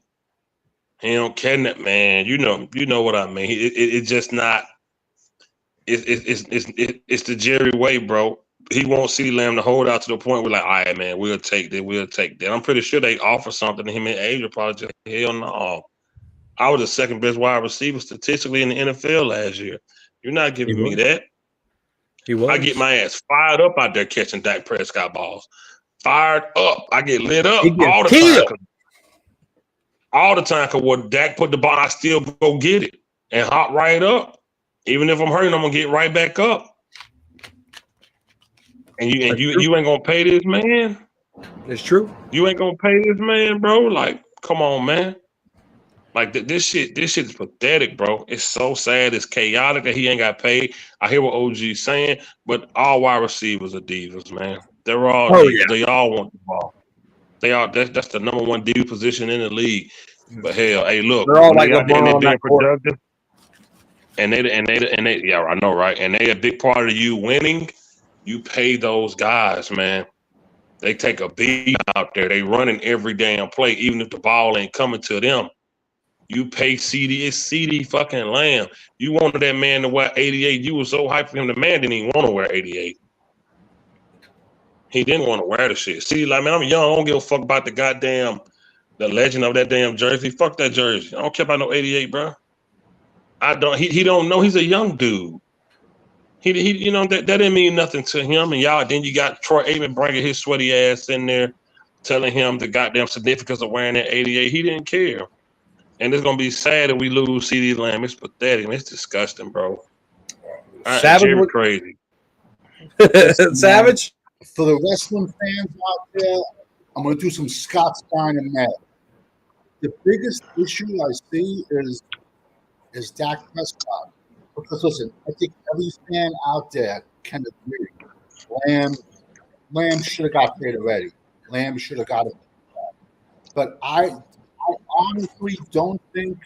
He don't care that, man. You know what I mean. It's just not. It's the Jerry way, bro. He won't see Lamb to hold out to the point where like, all right, man, we'll take that. I'm pretty sure they offer something to him and Asia. Probably just hell no. I was the second best wide receiver statistically in the NFL last year. You're not giving me that. He was. I get my ass fired up out there catching Dak Prescott balls. Fired up. I get lit up all the time. All the time, because when Dak put the ball, I still go get it and hop right up. Even if I'm hurting, I'm gonna get right back up. And you ain't gonna pay this man. It's true. You ain't gonna pay this man, bro. Like, come on, man. Like this shit is pathetic, bro. It's so sad. It's chaotic that he ain't got paid. I hear what OG's saying, but all wide receivers are divas, man. They're all divas. Yeah. They all want the ball. They are. That's the number 1 diva position in the league. But hell, hey, look, they're all like LeBron on that court. And they, yeah, I know, right? And they a big part of you winning. You pay those guys, man. They take a beat out there. They running every damn play, even if the ball ain't coming to them. You pay CD. It's CD fucking Lamb. You wanted that man to wear 88. You were so hyped for him. The man didn't even want to wear 88. He didn't want to wear the shit. CD, like, man, I'm young. I don't give a fuck about the legend of that damn jersey. Fuck that jersey. I don't care about no 88, bro. I don't. He don't know. He's a young dude. He that didn't mean nothing to him. And y'all, then you got Troy Aikman bringing his sweaty ass in there. telling him the goddamn significance of wearing that 88. He didn't care. And it's gonna be sad if we lose CD Lamb. It's pathetic. It's disgusting, bro. Jerry crazy. Savage. For the wrestling fans out there, I'm going to do some Scott Stein and Matt. The biggest issue I see is Dak Prescott. Because listen, I think every fan out there can agree. Lamb should have got paid already. Lamb should have got it. But I honestly don't think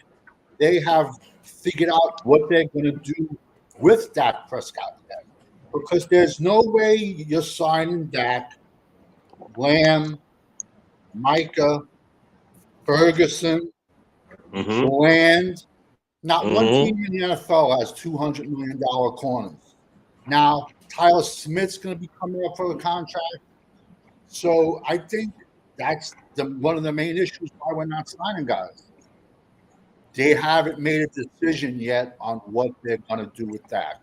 they have figured out what they're going to do with Dak Prescott yet. Because there's no way you're signing Dak, Lamb, Micah, Ferguson, Bland. Not one team in the NFL has $200 million corners. Now, Tyler Smith's going to be coming up for a contract. So I think that's one of the main issues why we're not signing guys. They haven't made a decision yet on what they're going to do with Dak.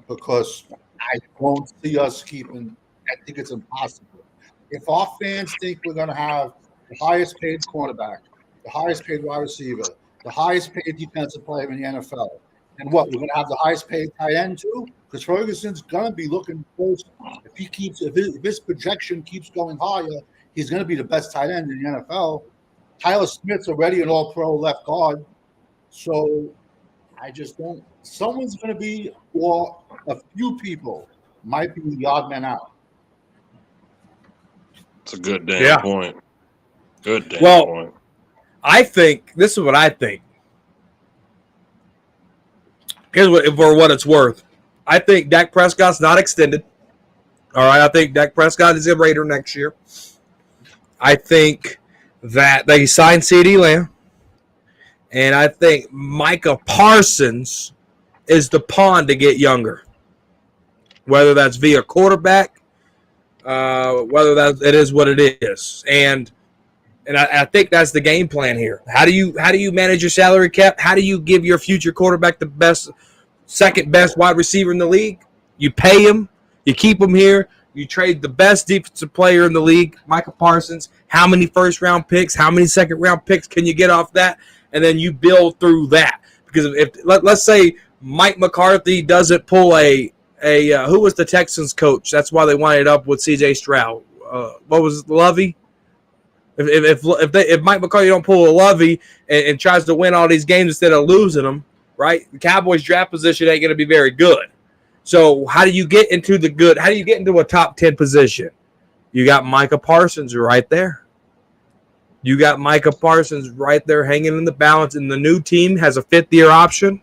Because I don't see us keeping – I think it's impossible. If our fans think we're going to have the highest paid quarterback, the highest paid wide receiver, the highest paid defensive player in the NFL, and what, we're going to have the highest paid tight end too? Because Ferguson's going to be looking close. If his projection keeps going higher, he's going to be the best tight end in the NFL. Tyler Smith's already an all-pro left guard. So I just don't – someone's going to be – or a few people might be the odd man out. It's a good damn point. Good damn point. I think – this is what I think. Here's for what it's worth. I think Dak Prescott's not extended. All right, I think Dak Prescott is a Raider next year. I think that they signed CeeDee Lamb. And I think Micah Parsons is the pawn to get younger. Whether that's via quarterback, whether that it is what it is. And I think that's the game plan here. How do you manage your salary cap? How do you give your future quarterback the second best wide receiver in the league? You pay him, you keep him here, you trade the best defensive player in the league, Micah Parsons. How many first round picks, how many second round picks can you get off that? And then you build through that. Because if let's say Mike McCarthy doesn't pull a who was the Texans coach? That's why they winded up with C.J. Stroud. What was it, Lovey? If Mike McCarthy don't pull a Lovey and tries to win all these games instead of losing them, right? The Cowboys draft position ain't going to be very good. So how do you get into the good? How do you get into a top 10 position? You got Micah Parsons right there. You got Micah Parsons right there hanging in the balance, and the new team has a fifth-year option,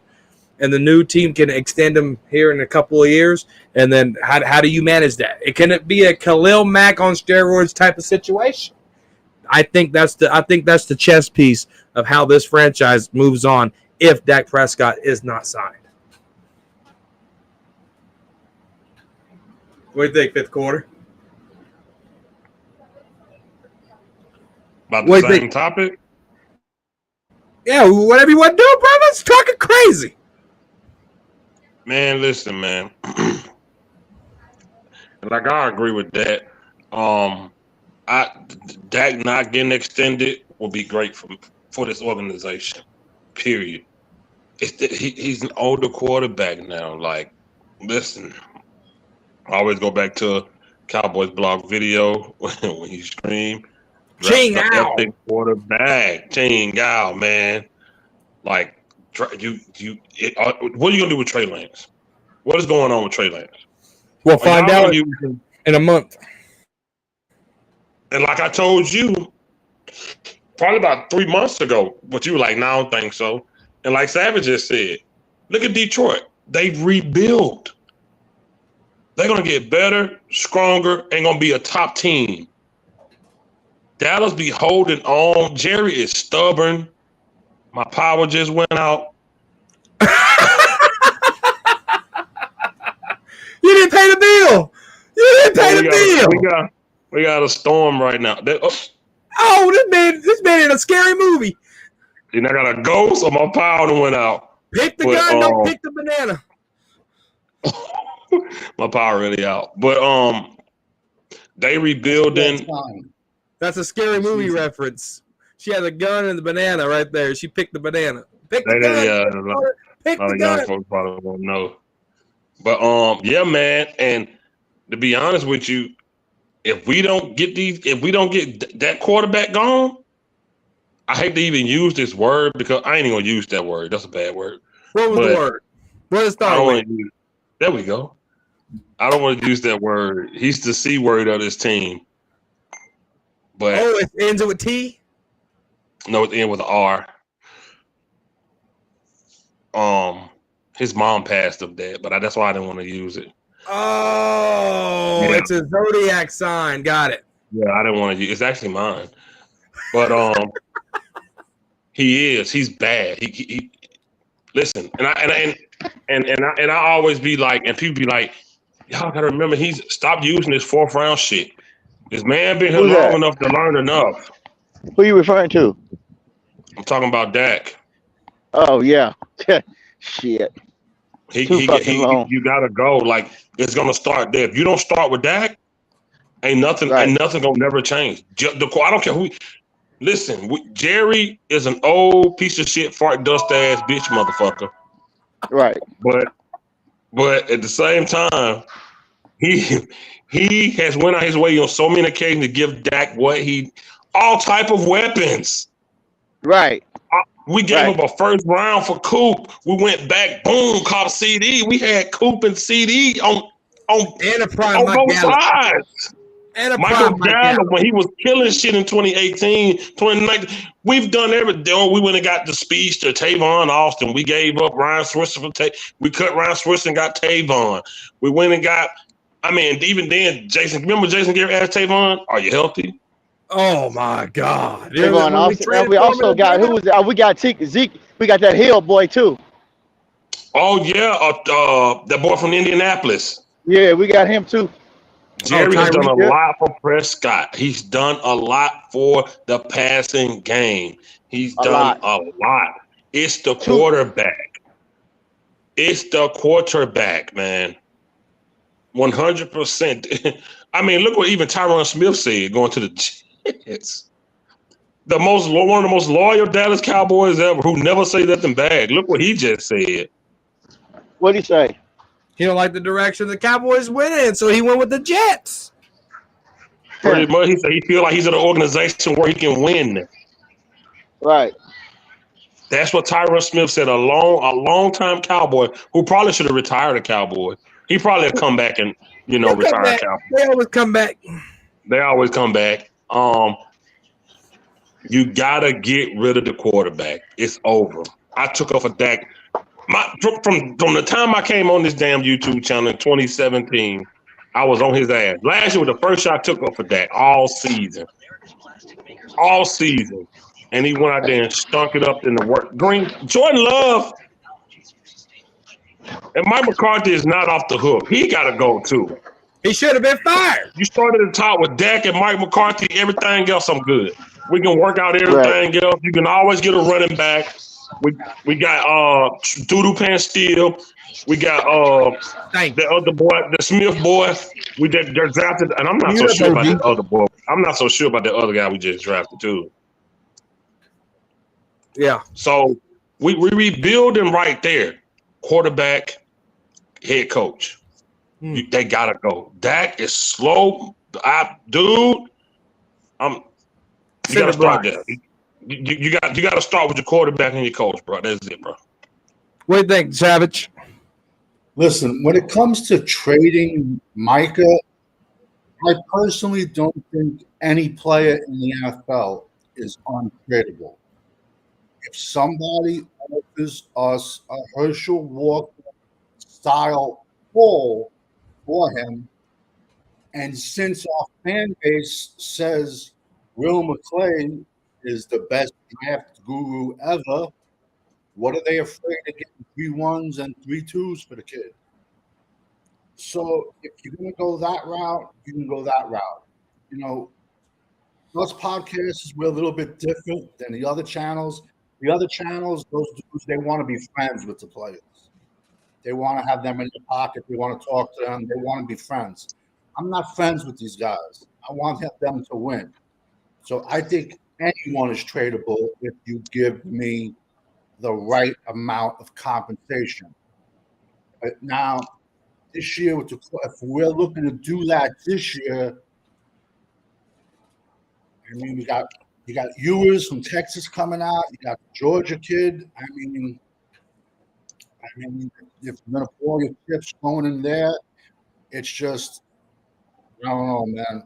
and the new team can extend him here in a couple of years. And then how do you manage that? Can it be a Khalil Mack on steroids type of situation? I think that's the chess piece of how this franchise moves on if Dak Prescott is not signed. What do you think, fifth quarter? About the same topic? Yeah, whatever you want to do, bro. Let's talking crazy. Man, listen, man. Like, I agree with that. Dak not getting extended will be great for this organization. Period. He's an older quarterback now. Like, listen, I always go back to Cowboys blog video when he screamed. Ching Ao. Epic quarterback. Ching Ao, man. Like, what are you gonna do with Trey Lance? What is going on with Trey Lance? We'll find out in a month. And like I told you, probably about 3 months ago, but you were like, no, I don't think so. And like Savage just said, look at Detroit. They've rebuilt. They're going to get better, stronger, and going to be a top team. Dallas be holding on. Jerry is stubborn. My power just went out. You didn't pay the bill. You didn't pay the bill. We got a storm right now. This man in a scary movie. You know, I got a ghost or my power went out. Pick the gun, don't pick the banana. My power really out. But they rebuilding. That's a scary movie reference. She has a gun and the banana right there. She picked the banana. Pick the gun. Pick the young gun. folks probably won't know. But yeah, man. And to be honest with you, if we don't get that quarterback gone, I hate to even use this word because I ain't even gonna use that word. That's a bad word. What was the word? What is I don't with? want to use. There we go. I don't want to use that word. He's the C word of this team. But it ends with T? No, it ends with R. His mom passed of that, but that's why I didn't want to use it. Oh, yeah. It's a zodiac sign. Got it. Yeah, I didn't want to use. It's actually mine, but he's bad. He listen, and I always be like, and people be like, y'all gotta remember, he's stopped using this 4th round shit. This man been here long enough to learn enough. Who are you referring to? I'm talking about Dak. Oh yeah, shit. You gotta go. Like, it's gonna start there. If you don't start with Dak, ain't nothing gonna never change. I don't care who. Listen, Jerry is an old piece of shit, fart dust ass bitch motherfucker. Right. But at the same time, he has went out his way on so many occasions to give Dak all type of weapons. Right. We gave him a 1st round for Coop. We went back, boom, caught a CD. We had Coop and CD on both sides. And Michael Gallup, when he was killing shit in 2018, 2019, we've done everything. We went and got the speedster, Tavon Austin. We gave up Ryan Swisher we cut Ryan Swisher and got Tavon. We went and got, even then, Jason. Remember Jason Garrett asked Tavon, "Are you healthy?" Oh my God! Tavon Austin. And we also got we got Zeke. We got that Hill boy too. Oh yeah, that boy from Indianapolis. Yeah, we got him too. Jerry has done a lot for Prescott. He's done a lot for the passing game. He's done a lot. It's the quarterback. It's the quarterback, man. 100%. Look what even Tyron Smith said going to the Jets. One of the most loyal Dallas Cowboys ever, who never say nothing bad. Look what he just said. What'd he say? He don't like the direction the Cowboys went in, so he went with the Jets. Pretty much, he said he feel like he's in an organization where he can win. Right. That's what Tyron Smith said. A long time Cowboy who probably should have retired a Cowboy. He probably have come back and retire a Cowboy. They always come back. They always come back. You gotta get rid of the quarterback. It's over. I took off a Dak. From the time I came on this damn YouTube channel in 2017, I was on his ass. Last year was the first shot I took off for Dak all season. And he went out there and stunk it up in the work. Jordan Love and Mike McCarthy is not off the hook. He got to go too. He should have been fired. You started at the top with Dak and Mike McCarthy. Everything else, I'm good. We can work out everything else. You can always get a running back. We got Doodoo Pan Steel. We got the other boy, the Smith boy. They're drafted, and I'm not so sure about the other boy. I'm not so sure about the other guy we just drafted too. Yeah. So we rebuilding right there. Quarterback, head coach. They gotta go. Dak is slow. You gotta start there. You got to start with your quarterback and your coach, bro. That's it, bro. What do you think, Savage? Listen, when it comes to trading Micah, I personally don't think any player in the NFL is untradeable. If somebody offers us a Herschel Walker style pull for him, and since our fan base says Will McClay is the best draft guru ever, what are they afraid of getting 3 1s and 3 2s for the kid? So if you're going to go that route, you can go that route. Us podcasts, we're a little bit different than the other channels. The other channels, those dudes, they want to be friends with the players. They want to have them in their pocket. They want to talk to them. They want to be friends. I'm not friends with these guys. I want them to win. So I think anyone is tradable if you give me the right amount of compensation. But now, this year, if we're looking to do that this year, I mean, you got Ewers from Texas coming out. You got the Georgia kid. I mean, if you're gonna pour your chips going in there, it's just I don't know, man.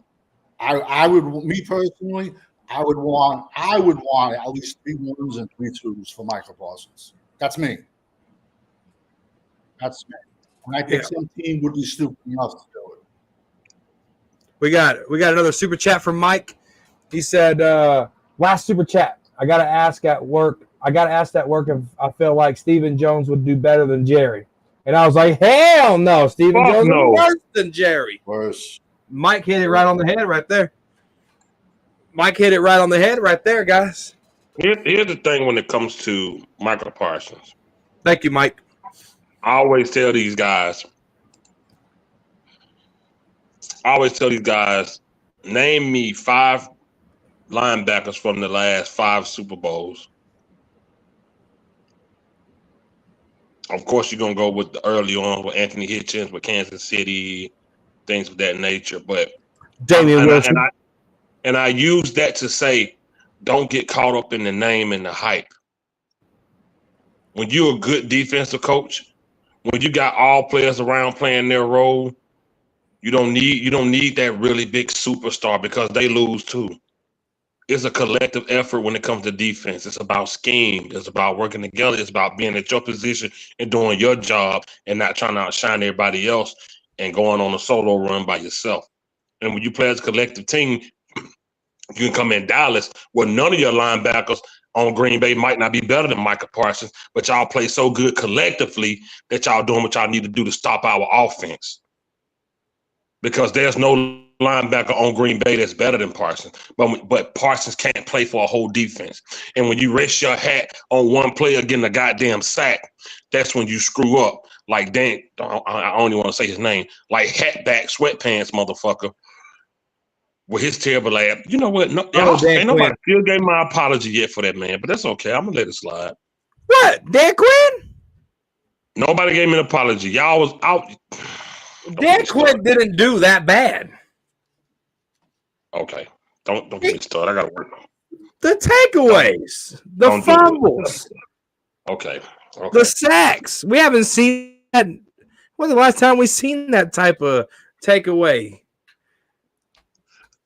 I would, me personally, I would want at least 3 1s and 3 2s for Michael Parsons. That's me. That's me. And I think some team would be stupid enough to do it. We got another super chat from Mike. He said, last super chat. I gotta ask at work if I feel like Stephen Jones would do better than Jerry. And I was like, hell no, Stephen Jones is worse than Jerry. Worse. Mike hit it right on the head right there. Mike hit it right on the head right there, guys. Here's the thing when it comes to Michael Parsons. Thank you, Mike. I always tell these guys, name me 5 linebackers from the last 5 Super Bowls. Of course, you're going to go with the early on with Anthony Hitchens, with Kansas City, things of that nature. But Damian Wilson. And I use that to say, don't get caught up in the name and the hype. When you're a good defensive coach, when you got all players around playing their role, you don't need that really big superstar because they lose too. It's a collective effort when it comes to defense. It's about scheme. It's about working together. It's about being at your position and doing your job and not trying to outshine everybody else and going on a solo run by yourself. And when you play as a collective team, you can come in Dallas where none of your linebackers on Green Bay might not be better than Michael Parsons, but y'all play so good collectively that y'all doing what y'all need to do to stop our offense. Because there's no linebacker on Green Bay that's better than Parsons, but Parsons can't play for a whole defense. And when you rest your hat on one player getting a goddamn sack, that's when you screw up. Like Dan, I don't even want to say his name, like hatback sweatpants motherfucker with his terrible laugh. You know what? No, ain't nobody still gave my apology yet for that man, but that's okay. I'm gonna let it slide. What? Dan Quinn? Nobody gave me an apology. Y'all was out. Dan Quinn didn't do that bad. Okay. Don't get me started. I gotta work. The takeaways, the fumbles. Okay. The sacks. We haven't seen that. When's the last time we seen that type of takeaway?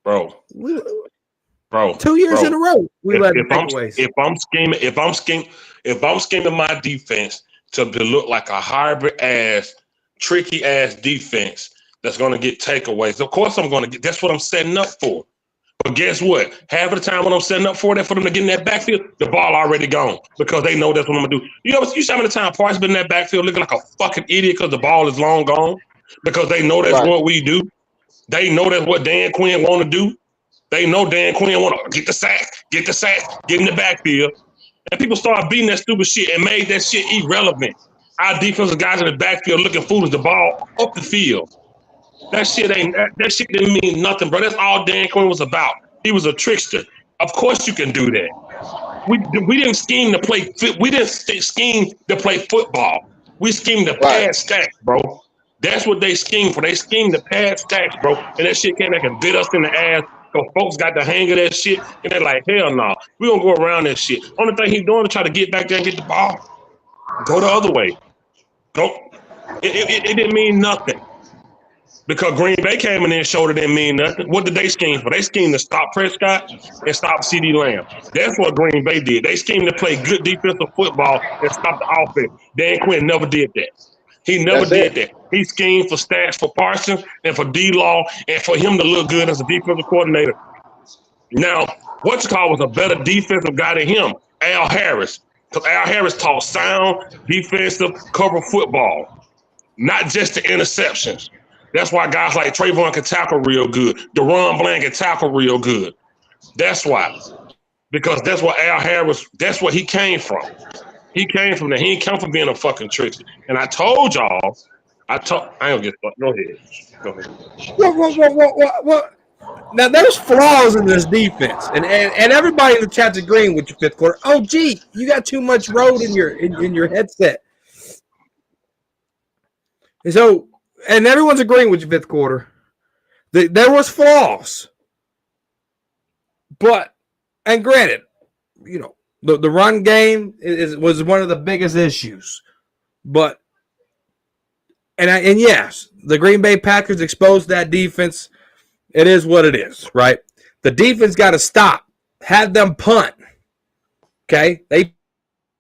Bro. 2 years in a row. If I'm scheming my defense to look like a hybrid ass, tricky ass defense that's gonna get takeaways, of course I'm gonna get. That's what I'm setting up for. But guess what? Half of the time when I'm setting up for that, for them to get in that backfield, the ball already gone because they know that's what I'm gonna do. You see how many times Parsons been in that backfield looking like a fucking idiot because the ball is long gone because they know that's what we do. They know that's what Dan Quinn want to do. They know Dan Quinn want to get the sack, get in the backfield. And people started beating that stupid shit and made that shit irrelevant. Our defensive guys in the backfield looking foolish, the ball up the field. That shit didn't mean nothing, bro. That's all Dan Quinn was about. He was a trickster. Of course you can do that. We didn't scheme to play. We didn't scheme to play football. We schemed to pass stacks, bro. That's what they schemed for. They schemed to pass stacks, bro. And that shit came back and bit us in the ass. So folks got the hang of that shit, and they're like, hell no, we gonna go around that shit. Only thing he's doing is try to get back there and get the ball. Go the other way. It didn't mean nothing. Because Green Bay came in there and showed it didn't mean nothing. What did they scheme for? They schemed to stop Prescott and stop CeeDee Lamb. That's what Green Bay did. They schemed to play good defensive football and stop the offense. Dan Quinn never did that. He never did that. He schemed for stats for Parsons and for D-Law and for him to look good as a defensive coordinator. Now, What's-Call was a better defensive guy than him, Al Harris. Because Al Harris taught sound defensive cover football, not just the interceptions. That's why guys like Trayvon can tackle real good. Deron Bland can tackle real good. That's why. Because that's what Al Harris, that's what he came from. He came from that. He ain't come from being a fucking trickster. And I told y'all, I ain't gonna get started. Go ahead. What? Now there's flaws in this defense, and everybody in the chat's agreeing with your fifth quarter. Oh, gee, you got too much road in your headset. And everyone's agreeing with your fifth quarter. There was flaws, and granted, the run game was one of the biggest issues, but and yes, the Green Bay Packers exposed that defense. It is what it is, right? The defense got to stop. Have them punt. Okay? They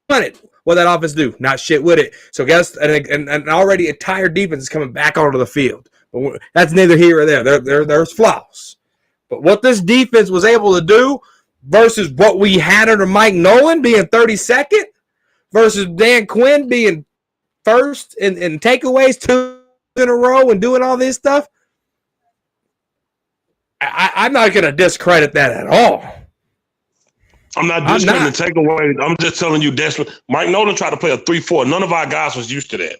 punted. What that offense do? Not shit with it. So guess and already a tired defense is coming back onto the field. But that's neither here or there. There's flaws. But what this defense was able to do versus what we had under Mike Nolan being 32nd versus Dan Quinn being first in takeaways 2 in a row and doing all this stuff, I'm not going to discredit that at all. I'm not discrediting the takeaways. I'm just telling you that's what Mike Nolan tried to play a 3-4. None of our guys was used to that.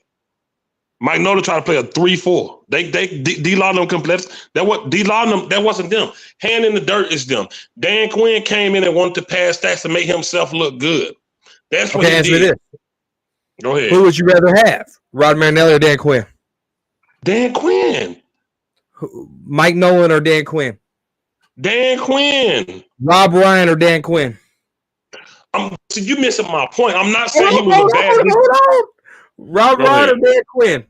Mike Nolan tried to play a 3-4. D-Law them complex. That wasn't them. Hand in the dirt is them. Dan Quinn came in and wanted to pass stats to make himself look good. That's what he did. Go ahead. Who would you rather have, Rod Marinelli or Dan Quinn? Dan Quinn. Mike Nolan or Dan Quinn? Dan Quinn. Rob Ryan or Dan Quinn? So you missing my point. I'm not saying he was a bad. Hold on. Rob Ryan or Dan Quinn?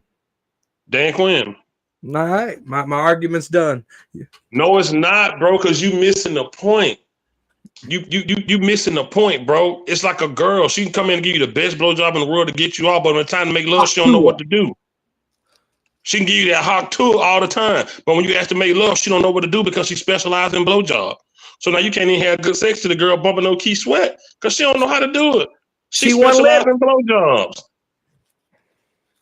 Dan Quinn. All right. My argument's done. No, it's not, bro, because you missing the point. You missing the point, bro. It's like a girl. She can come in and give you the best blowjob in the world to get you off, but when it's time to make love, she don't know what to do. She can give you that hot tour all the time, but when you ask to make love, she don't know what to do because she specializes in blowjob. So now you can't even have good sex to the girl bumping no key sweat because she don't know how to do it. She specializes in blowjobs.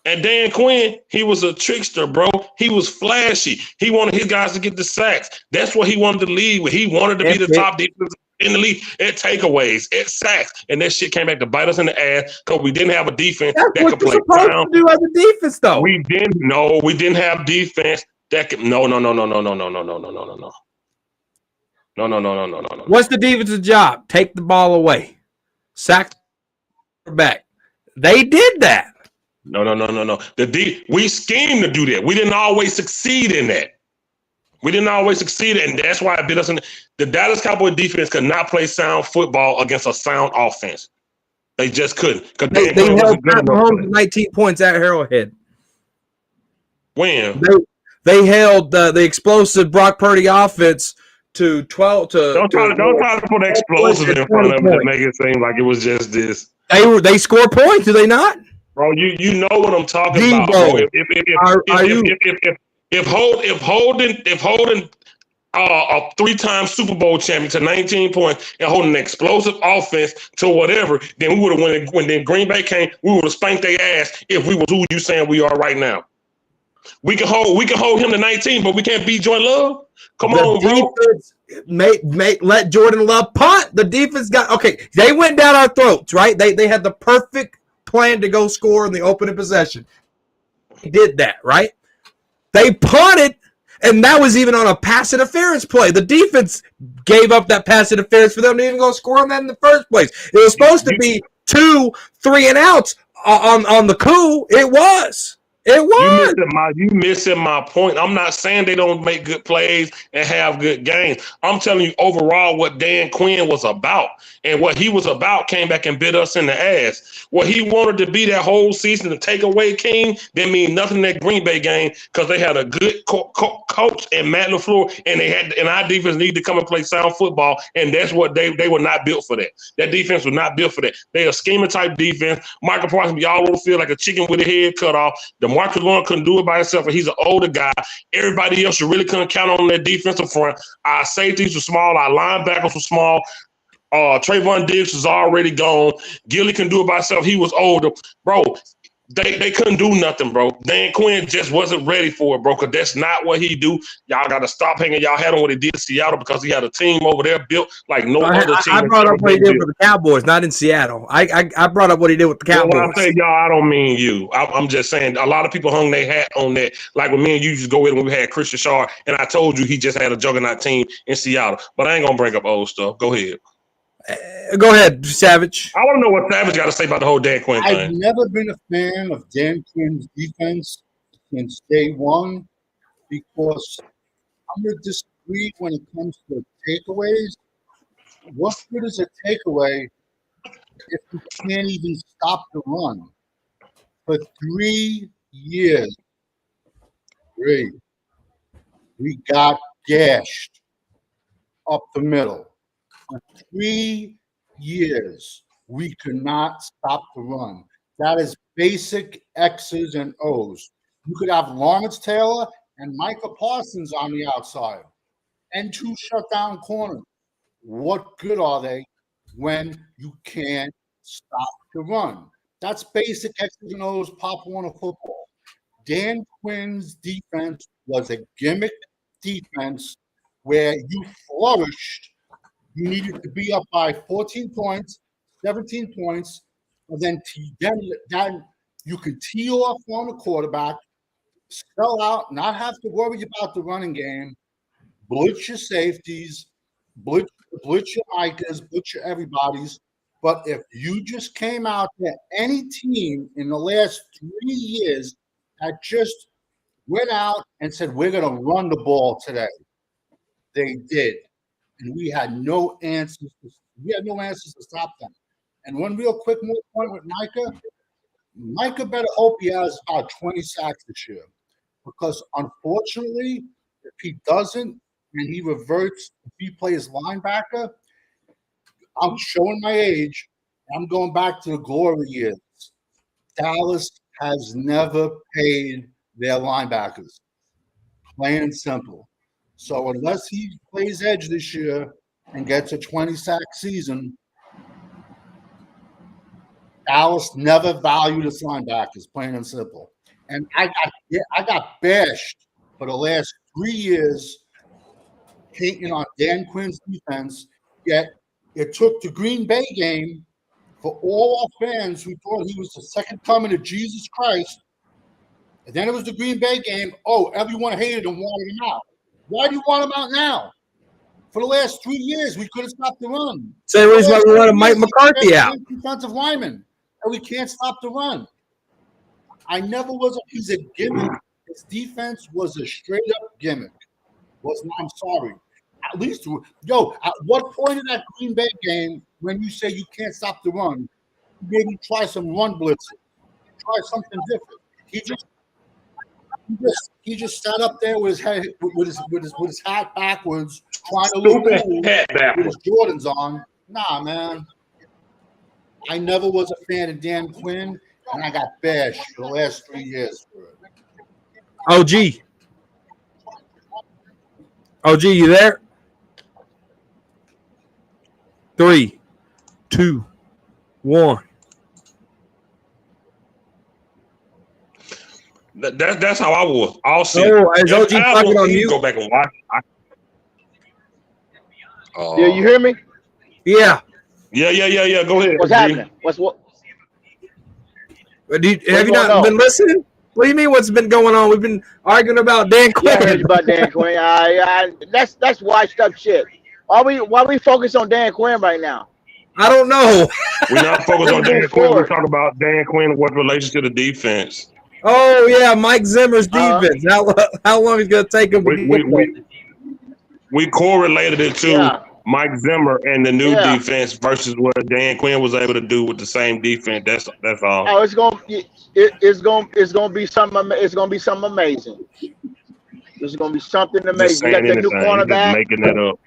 And Dan Quinn, he was a trickster, bro. He was flashy. He wanted his guys to get the sacks. That's what he wanted to lead with. He wanted to be the top defense in the league at takeaways, at sacks. And that shit came back to bite us in the ass because we didn't have a defense that could play down. To do as a defense, though. We didn't have defense that could. No. What's the defense's job? Take the ball away. Sack back. They did that. No. We schemed to do that. We didn't always succeed in that. And that's why it bit us in the Dallas Cowboys defense could not play sound football against a sound offense. They just couldn't. They held Mahomes 19 points at Arrowhead. When? They held the explosive Brock Purdy offense to 12 to. Don't try to put explosive in front of them to make it seem like it was just this. They score points, do they not? Bro, you know what I'm talking about, bro. If Holden a 3-time Super Bowl champion to 19 points and holding an explosive offense to whatever, then we would have when Green Bay came, we would have spanked their ass if we was who you saying we are right now. We can hold him to 19, but we can't beat Jordan Love. Come on, bro. Let Jordan Love punt. The defense they went down our throats, right? They had the perfect plan to go score in the opening possession. They did that, right? They punted, and that was even on a pass interference play. The defense gave up that pass interference for them to even go score on that in the first place. It was supposed to be 2 3-and-outs on the coup. It was. You missing my point. I'm not saying they don't make good plays and have good games. I'm telling you overall what Dan Quinn was about. And what he was about came back and bit us in the ass. What he wanted to be that whole season, the takeaway king, didn't mean nothing in that Green Bay game because they had a good coach and Matt LaFleur, and our defense needed to come and play sound football, and that's what they were not built for that. That defense was not built for that. They a schema type defense. Michael Parsons be all over the field like a chicken with a head cut off. Marcus Lawrence couldn't do it by himself, and he's an older guy. Everybody else, you really couldn't count on that defensive front. Our safeties were small. Our linebackers were small. Trayvon Diggs was already gone. Gilly couldn't do it by himself. He was older. Bro, They couldn't do nothing, bro. Dan Quinn just wasn't ready for it, bro, because that's not what he do. Y'all got to stop hanging y'all head on what he did in Seattle because he had a team over there built like no other team. I brought up what he did with the Cowboys, not in Seattle. I brought up what he did with the Cowboys. Well, when I say y'all, I don't mean you. I'm just saying a lot of people hung their hat on that. Like when me and you just go in when we had Christian Shaw, and I told you he just had a juggernaut team in Seattle. But I ain't going to bring up old stuff. Go ahead. Go ahead, Savage. I want to know what Savage got to say about the whole Dan Quinn thing. I've never been a fan of Dan Quinn's defense since day one because I'm going to disagree when it comes to takeaways. What good is a takeaway if you can't even stop the run? For 3 years, we got gashed up the middle. For 3 years, we could not stop the run. That is basic X's and O's. You could have Lawrence Taylor and Micah Parsons on the outside and 2 shutdown corners. What good are they when you can't stop the run? That's basic X's and O's Pop Warner football. Dan Quinn's defense was a gimmick defense where you flourished. You needed to be up by 14 points, 17 points, and then you could tee off on the quarterback, spell out, not have to worry about the running game, blitz your safeties, blitz your Icas, blitz your everybody's. But if you just came out there, any team in the last 3 years that just went out and said, we're going to run the ball today, they did. And we had no answers. We had no answers to stop them. And one real quick more point with Micah. Micah better hope he has about 20 sacks this year. Because unfortunately, if he doesn't and he reverts, if he plays linebacker, I'm showing my age. I'm going back to the glory years. Dallas has never paid their linebackers. Plain and simple. So unless he plays edge this year and gets a 20-sack season, Dallas never valued its linebackers, plain and simple. And I got bashed for the last 3 years hating on Dan Quinn's defense, yet it took the Green Bay game for all our fans who thought he was the second coming of Jesus Christ. And then it was the Green Bay game. Oh, everyone hated him, wanted him out. Why do you want him out now? For the last 3 years, we couldn't stop the run. Same reason why we wanted Mike McCarthy out. Defensive lineman, and we can't stop the run. I never was a piece of gimmick. His defense was a straight up gimmick. I'm sorry. At least, at what point in that Green Bay game, when you say you can't stop the run, maybe try some run blitzing, try something different. He just sat up there with his head, with his hat backwards, trying to look cool with his Jordans on. Nah, man. I never was a fan of Dan Quinn, and I got bashed for the last 3 years for it. OG, you there? 3, 2, 1. That's how I was. All season. Oh, is OG talking on you? Go back and watch. Yeah, you hear me? Yeah. Yeah. Go ahead. What's happening? What? Have you not been listening? What do you mean? What's been going on? We've been arguing about Dan Quinn. Yeah, I heard about Dan Quinn. That's washed up shit. Why we focus on Dan Quinn right now? I don't know. We're not focused on Dan Quinn. We're talking about Dan Quinn with relation to the defense. Oh yeah, Mike Zimmer's defense. How long is it gonna take him? We correlated it to Mike Zimmer and the new defense versus what Dan Quinn was able to do with the same defense. That's all. Oh, it's gonna be something. It's gonna be something amazing. It's gonna be something amazing. You got that new cornerback. Making that up.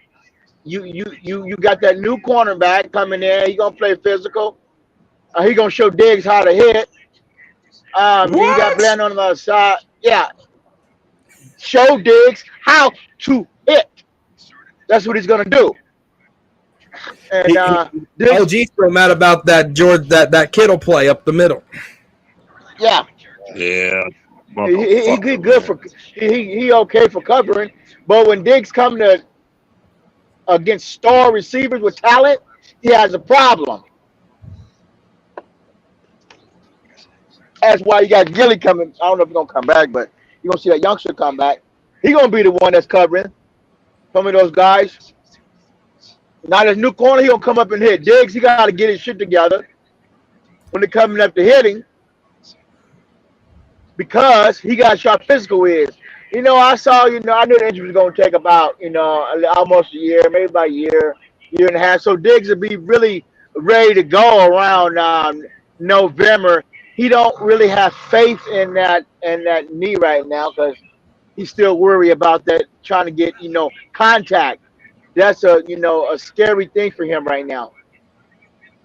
You got that new cornerback coming in. He gonna play physical. He gonna show Diggs how to hit. You got Bland on the other side. Yeah. Show Diggs how to hit. That's what he's gonna do. And OG's still mad about that Kittle play up the middle. Yeah, Yeah, he motherfucker, good man. for he okay for covering, but when Diggs come to against star receivers with talent, he has a problem. That's why you got Gilly coming. I don't know if he's gonna come back, but you're gonna see that youngster come back. He's gonna be the one that's covering some of those guys. Now this new corner, he gonna come up and hit. Diggs, he gotta get his shit together when they're coming up to hitting because he got sharp physical is. I saw, I knew the injury was gonna take about, almost a year, maybe about a year and a half. So Diggs would be really ready to go around November. He don't really have faith in that knee right now because he's still worried about that trying to get contact. That's a scary thing for him right now.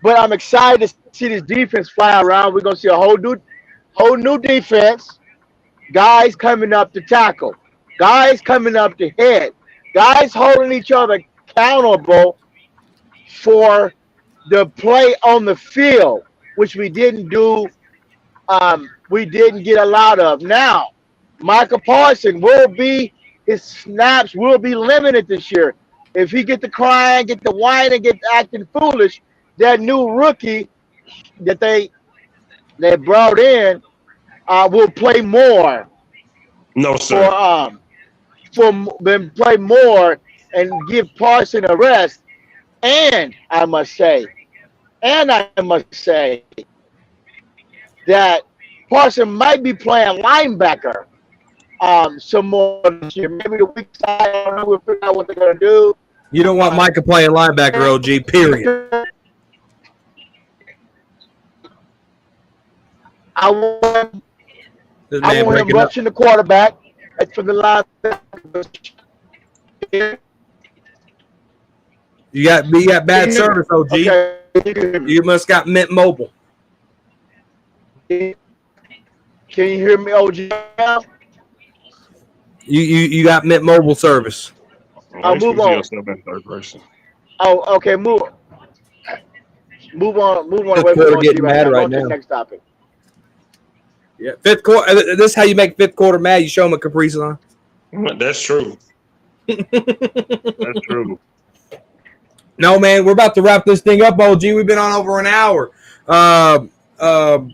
But I'm excited to see this defense fly around. We're gonna see a whole new defense. Guys coming up to tackle, guys coming up to hit, guys holding each other accountable for the play on the field, which we didn't do. We didn't get a lot of. Now, Michael Parsons will be his snaps will be limited this year. If he get to crying, get to whining, get to acting foolish, that new rookie that they brought in will play more No, for sir. them play more and give Parson a rest. And I must say that Parson might be playing linebacker some more this year. Maybe the weak side. I don't know. We'll figure out what they're gonna do. You don't want Micah playing linebacker, OG. Period. I want This I man want him breaking up. rushing the quarterback for the linebacker. You got bad service, OG. Okay. You must got Mint Mobile. Can you hear me, OG? Now? You got Mint Mobile service. Why you Move speak to on. yourself in third person? Oh, okay. Move on Fifth away from quarter OG getting right mad now. Go right on to the now. next topic. Yeah, fifth quarter. This is how you make fifth quarter mad. You show them a Capri Sun. That's true. That's true. No, man, we're about to wrap this thing up, OG. We've been on over an hour.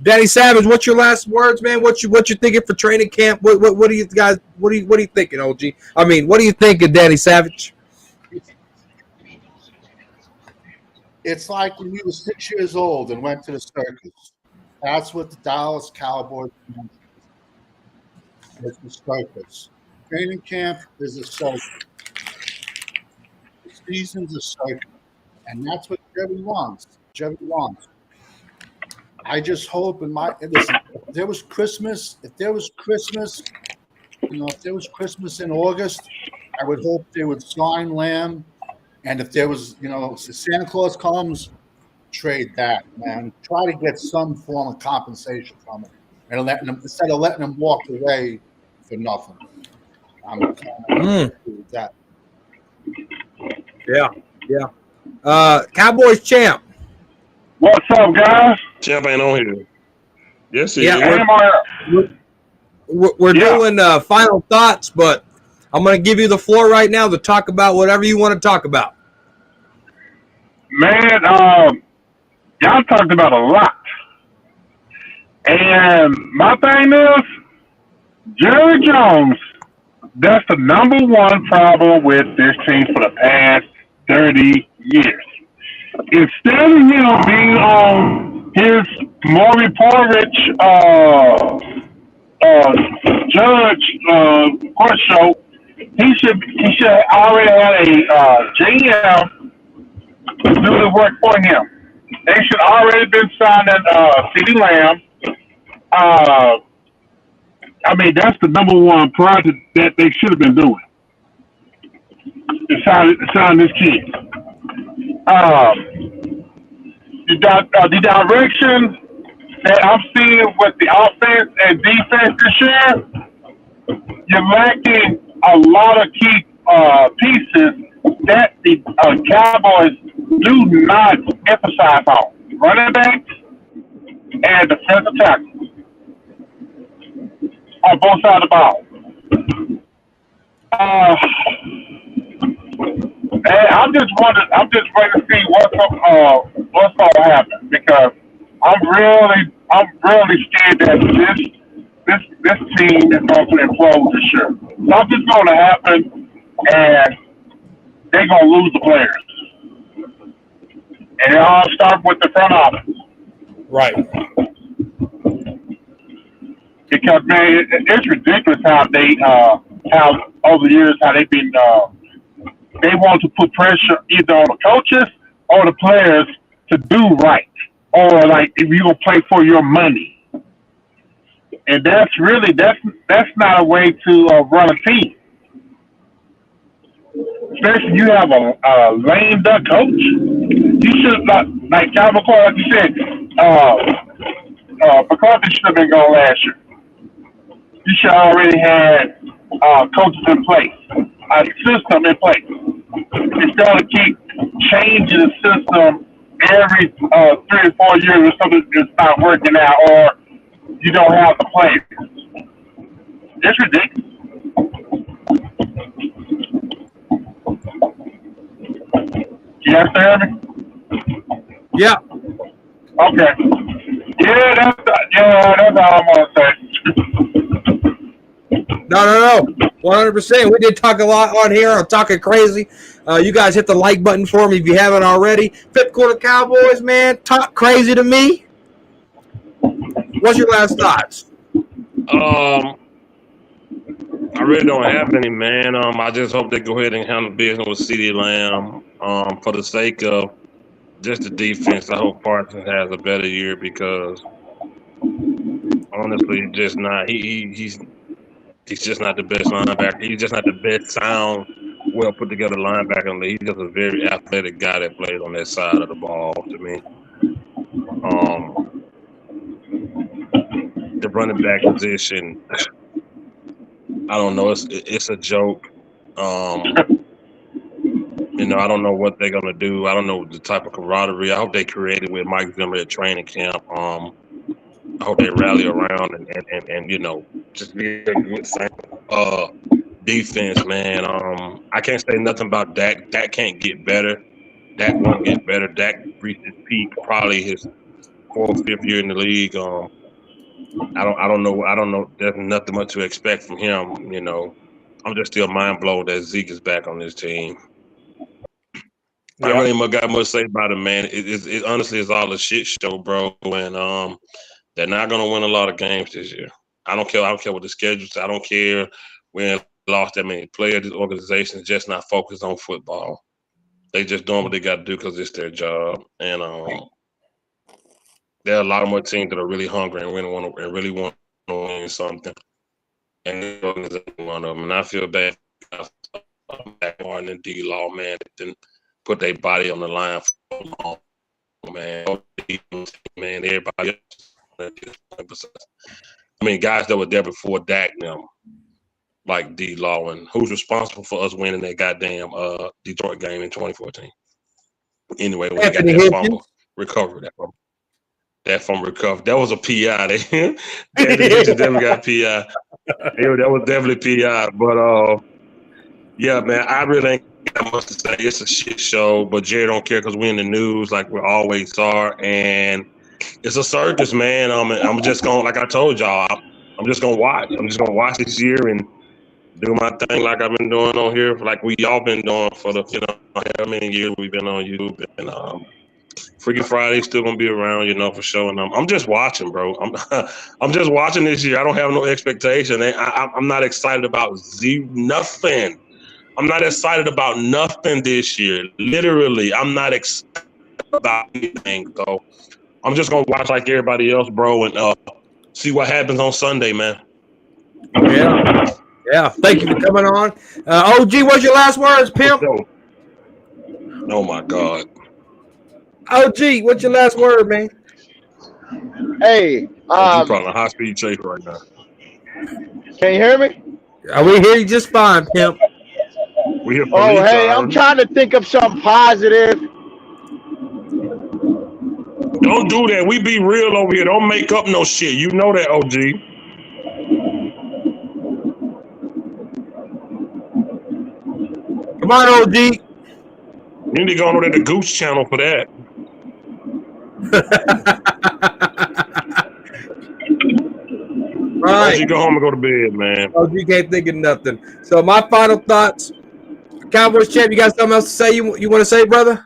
Danny Savage, what's your last words, man? What you thinking for training camp? What are you guys? What are you thinking, OG? I mean, what are you thinking, Danny Savage? It's like when we were 6 years old and went to the circus. That's what the Dallas Cowboys want. It's a circus. Training camp is a circus. The season's a circus. And that's what Jerry wants. Jerry wants. I just hope listen, if there was Christmas in August, I would hope they would sign Lamb. And if there was, if Santa Claus comes, trade that, man. Try to get some form of compensation from it, and instead of letting them walk away for nothing. I'm with that. Yeah. Cowboys champ. What's up, guys? Champ ain't on here. Yes, he Yeah, is. we're doing final thoughts, but I'm going to give you the floor right now to talk about whatever you want to talk about. Man, y'all talked about a lot. And my thing is, Jerry Jones, that's the number one problem with this team for the past 30 years. Instead of him being on his Maury Povich judge court show, he should already have a GM do the work for him. They should already been signing CeeDee Lamb. That's the number one project that they should have been doing. To sign this kid. The direction that I'm seeing with the offense and defense this year, you're lacking a lot of key pieces that the Cowboys do not emphasize on. Running backs and defensive tackles. on both sides of the ball. And I'm just waiting to see what's gonna happen because I'm really scared that this team is going to implode this year. Something's going to happen, and they're going to lose the players. And it all starts with the front office. Right. Because man, it's ridiculous how over the years how they've been. They want to put pressure either on the coaches or the players to do right, or like if you're gonna play for your money. And that's not a way to run a team. Especially you have a lame duck coach. You should not, like Calvin McCoy, like you said, McCarthy should have been gone last year. You should already had coaches in place, a system in place. Instead of keep changing the system every 3 or 4 years or something is not working out, or you don't have the players. It's ridiculous. You guys hear me? Yeah. Okay. Yeah, that's all I'm gonna say. No. 100%. We did talk a lot on here. I'm talking crazy. You guys hit the like button for me if you haven't already. Fifth quarter Cowboys, man. Talk crazy to me. What's your last thoughts? I really don't have any, man. I just hope they go ahead and handle business with CeeDee Lamb. For the sake of just the defense, I hope Parsons has a better year because honestly, just not. He's just not the best linebacker. He's just not the best sound, well put together linebacker in the league. He's just a very athletic guy that plays on that side of the ball to me. The running back position, I don't know. It's a joke. I don't know what they're gonna do. I don't know the type of camaraderie. I hope they created with Mike Zimmer at training camp. I hope they rally around and just be a good defense, man. I can't say nothing about Dak. Dak can't get better. Dak won't get better. Dak reached his peak, probably his 4th, 5th year in the league. I don't know. There's nothing much to expect from him. I'm just still mind blown that Zeke is back on this team. Yeah. I really ain't got much to say about it, man. It honestly is all a shit show, bro. And they're not gonna win a lot of games this year. I don't care what the schedule says. I don't care when lost that many players. This organization is just not focused on football. They just doing what they got to do because it's their job. And there are a lot of more teams that are really hungry and really want to win something. And this organization is one of them. And I feel bad for Martin and D-Law, man, that didn't put their body on the line for long, man. Man, everybody else. I mean, guys that were there before Dak now, like D-Law, and who's responsible for us winning that goddamn Detroit game in 2014. Anyway, we got that fumble recovery. That fumble recovery. That was a PI. They definitely got PI. That was definitely PI. But yeah, man, I really ain't got much to say. It's a shit show, but Jerry don't care because we're in the news like we always are, and it's a circus, man. I'm just gonna, like I told y'all, I'm just gonna watch. I'm just gonna watch this year and do my thing like I've been doing on here, like we all been doing for the how many years we've been on YouTube. And Freaky Friday's still gonna be around, for sure. And I'm just watching, bro. I'm just watching this year. I don't have no expectation. I'm not excited about nothing. I'm not excited about nothing this year. Literally, I'm not excited about anything. So I'm just gonna watch like everybody else, bro, and see what happens on Sunday, man. Yeah. Thank you for coming on. OG, what's your last words, pimp? Oh my God. OG, what's your last word, man? Hey, you probably on a high-speed chase right now. Can you hear me? We hear you just fine, pimp. We hear I'm trying to think of something positive. Don't do that. We be real over here. Don't make up no shit. You know that, OG. Come on, OG. You need to go over to the Goose channel for that. All right. OG, go home and go to bed, man. OG can't think of nothing. So my final thoughts. Cowboys champ, you got something else to say you want to say, brother?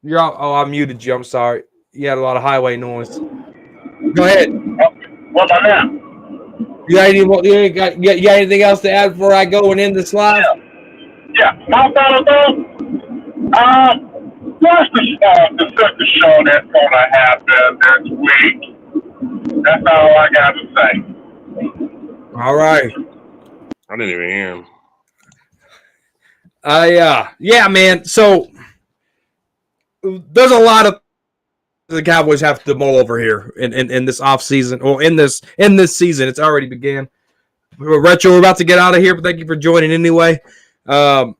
You're all, oh, I muted you. I'm sorry. You had a lot of highway noise. Go ahead. What about now? You got anything else to add before I go and end this live? Yeah. My final thought. What's the sister show that's gonna happen this week? That's all I got to say. All right. I didn't even hear him. Yeah, man. So there's a lot of the Cowboys have to mull over here in this off season, or in this season. It's already began. Retro, we're about to get out of here, but thank you for joining anyway. There's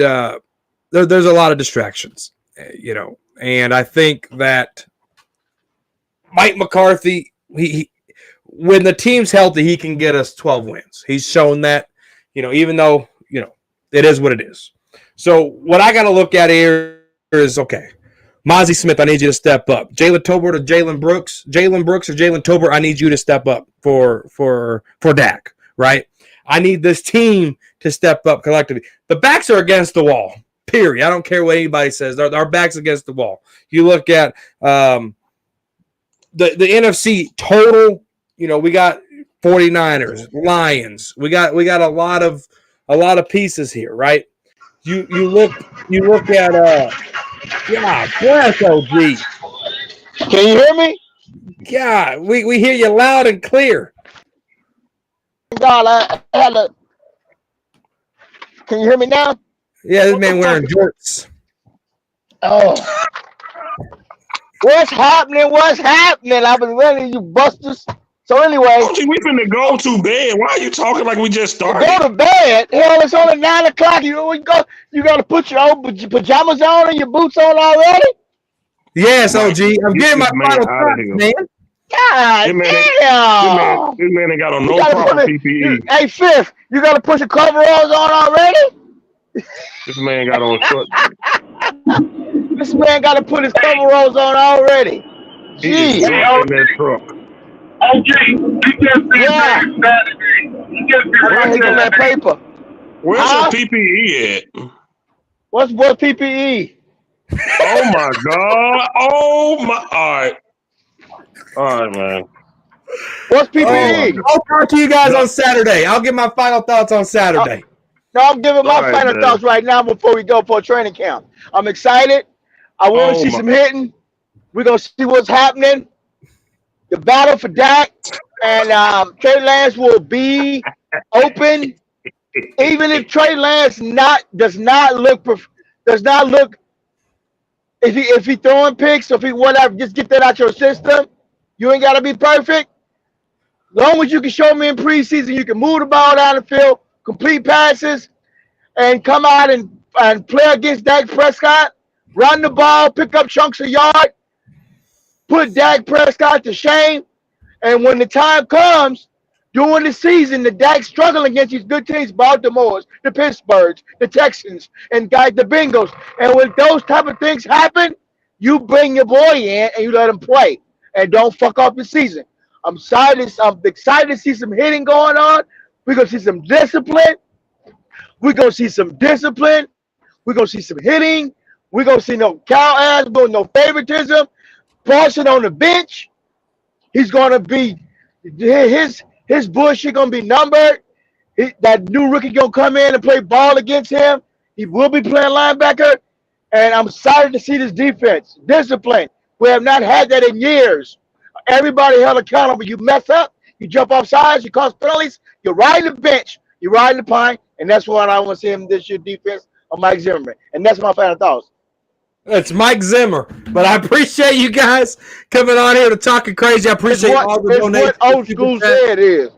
a lot of distractions, and I think that Mike McCarthy, he when the team's healthy, he can get us 12 wins. He's shown that, even though, it is what it is. So what I got to look at here is, okay, Mozzie Smith, I need you to step up. Jalen Tolbert or Jalen Brooks or Jalen Tolbert, I need you to step up for Dak, right? I need this team to step up collectively. The backs are against the wall, period. I don't care what anybody says. Our backs against the wall. You look at the NFC total, we got 49ers, Lions. We got a lot of pieces here, right? You look at yeah, bless OG. Can you hear me? Yeah, we hear you loud and clear. God, I had to. Can you hear me now? Yeah, this man wearing jorts. Oh. What's happening? I've been ready, you busters. So anyway, OG, we finna go to bed. Why are you talking like we just started? go to bed. Hell, it's only 9 o'clock. You got to put your old pajamas on and your boots on already. Yes, OG. I'm getting my final out of thoughts, here, man. God damn! This man ain't got on no proper PPE. Hey, Fifth, you got to put your coveralls on already? This man got on short. This man got to put his coveralls on already. He's Jeez. in that truck. OG, you just be Yeah. Saturday. You just be I'm ready on that Saturday. paper. Where's Huh? your PPE at? What's PPE? Oh my God! Oh my! All right, man. What's PPE? I'll talk to you guys on Saturday. I'll give my final thoughts on Saturday. No, I'm giving my All right, final man. thoughts right now before we go for a training camp. I'm excited. I want to see some hitting. We're going to see what's happening. The battle for Dak and Trey Lance will be open. Even if Trey Lance does not look if he throwing picks or if he whatever, just get that out your system. You ain't got to be perfect. As long as you can show me in preseason, you can move the ball down the field, complete passes, and come out and play against Dak Prescott, run the ball, pick up chunks of yard, put Dak Prescott to shame. And when the time comes during the season, the Dak's struggling against these good teams, Baltimore's, the Pittsburghs, the Texans, and the Bengals. And when those type of things happen, you bring your boy in and you let him play. And don't fuck up the season. I'm excited to see some hitting going on. We're going to see some discipline. We're going to see some discipline. We're going to see some hitting. We're going to see no cow ass, no favoritism. Parsons on the bench. He's going to be his bullshit going to be numbered. That new rookie going to come in and play ball against him. He will be playing linebacker. And I'm excited to see this defense. Discipline. We have not had that in years. Everybody held accountable. You mess up, you jump off sides, you cause penalties, you ride the bench, you ride the pine, and that's what I want to see him this year defense of Mike Zimmerman. And that's my final thoughts. It's Mike Zimmer, but I appreciate you guys coming on here to talking crazy. I appreciate all the donations. What old school said is.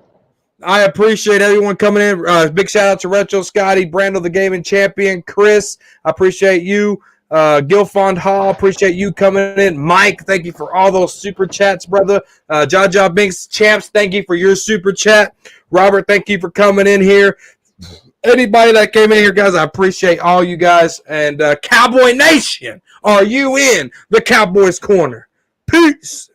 I appreciate everyone coming in. Big shout out to Retro, Scotty, Brando, the gaming champion, Chris. I appreciate you. Gilfond Hall, appreciate you coming in. Mike, thank you for all those super chats, brother. Jaja Binks Champs, thank you for your super chat. Robert, thank you for coming in here. Anybody that came in here, guys, I appreciate all you guys. And Cowboy Nation, are you in the Cowboys Corner? Peace.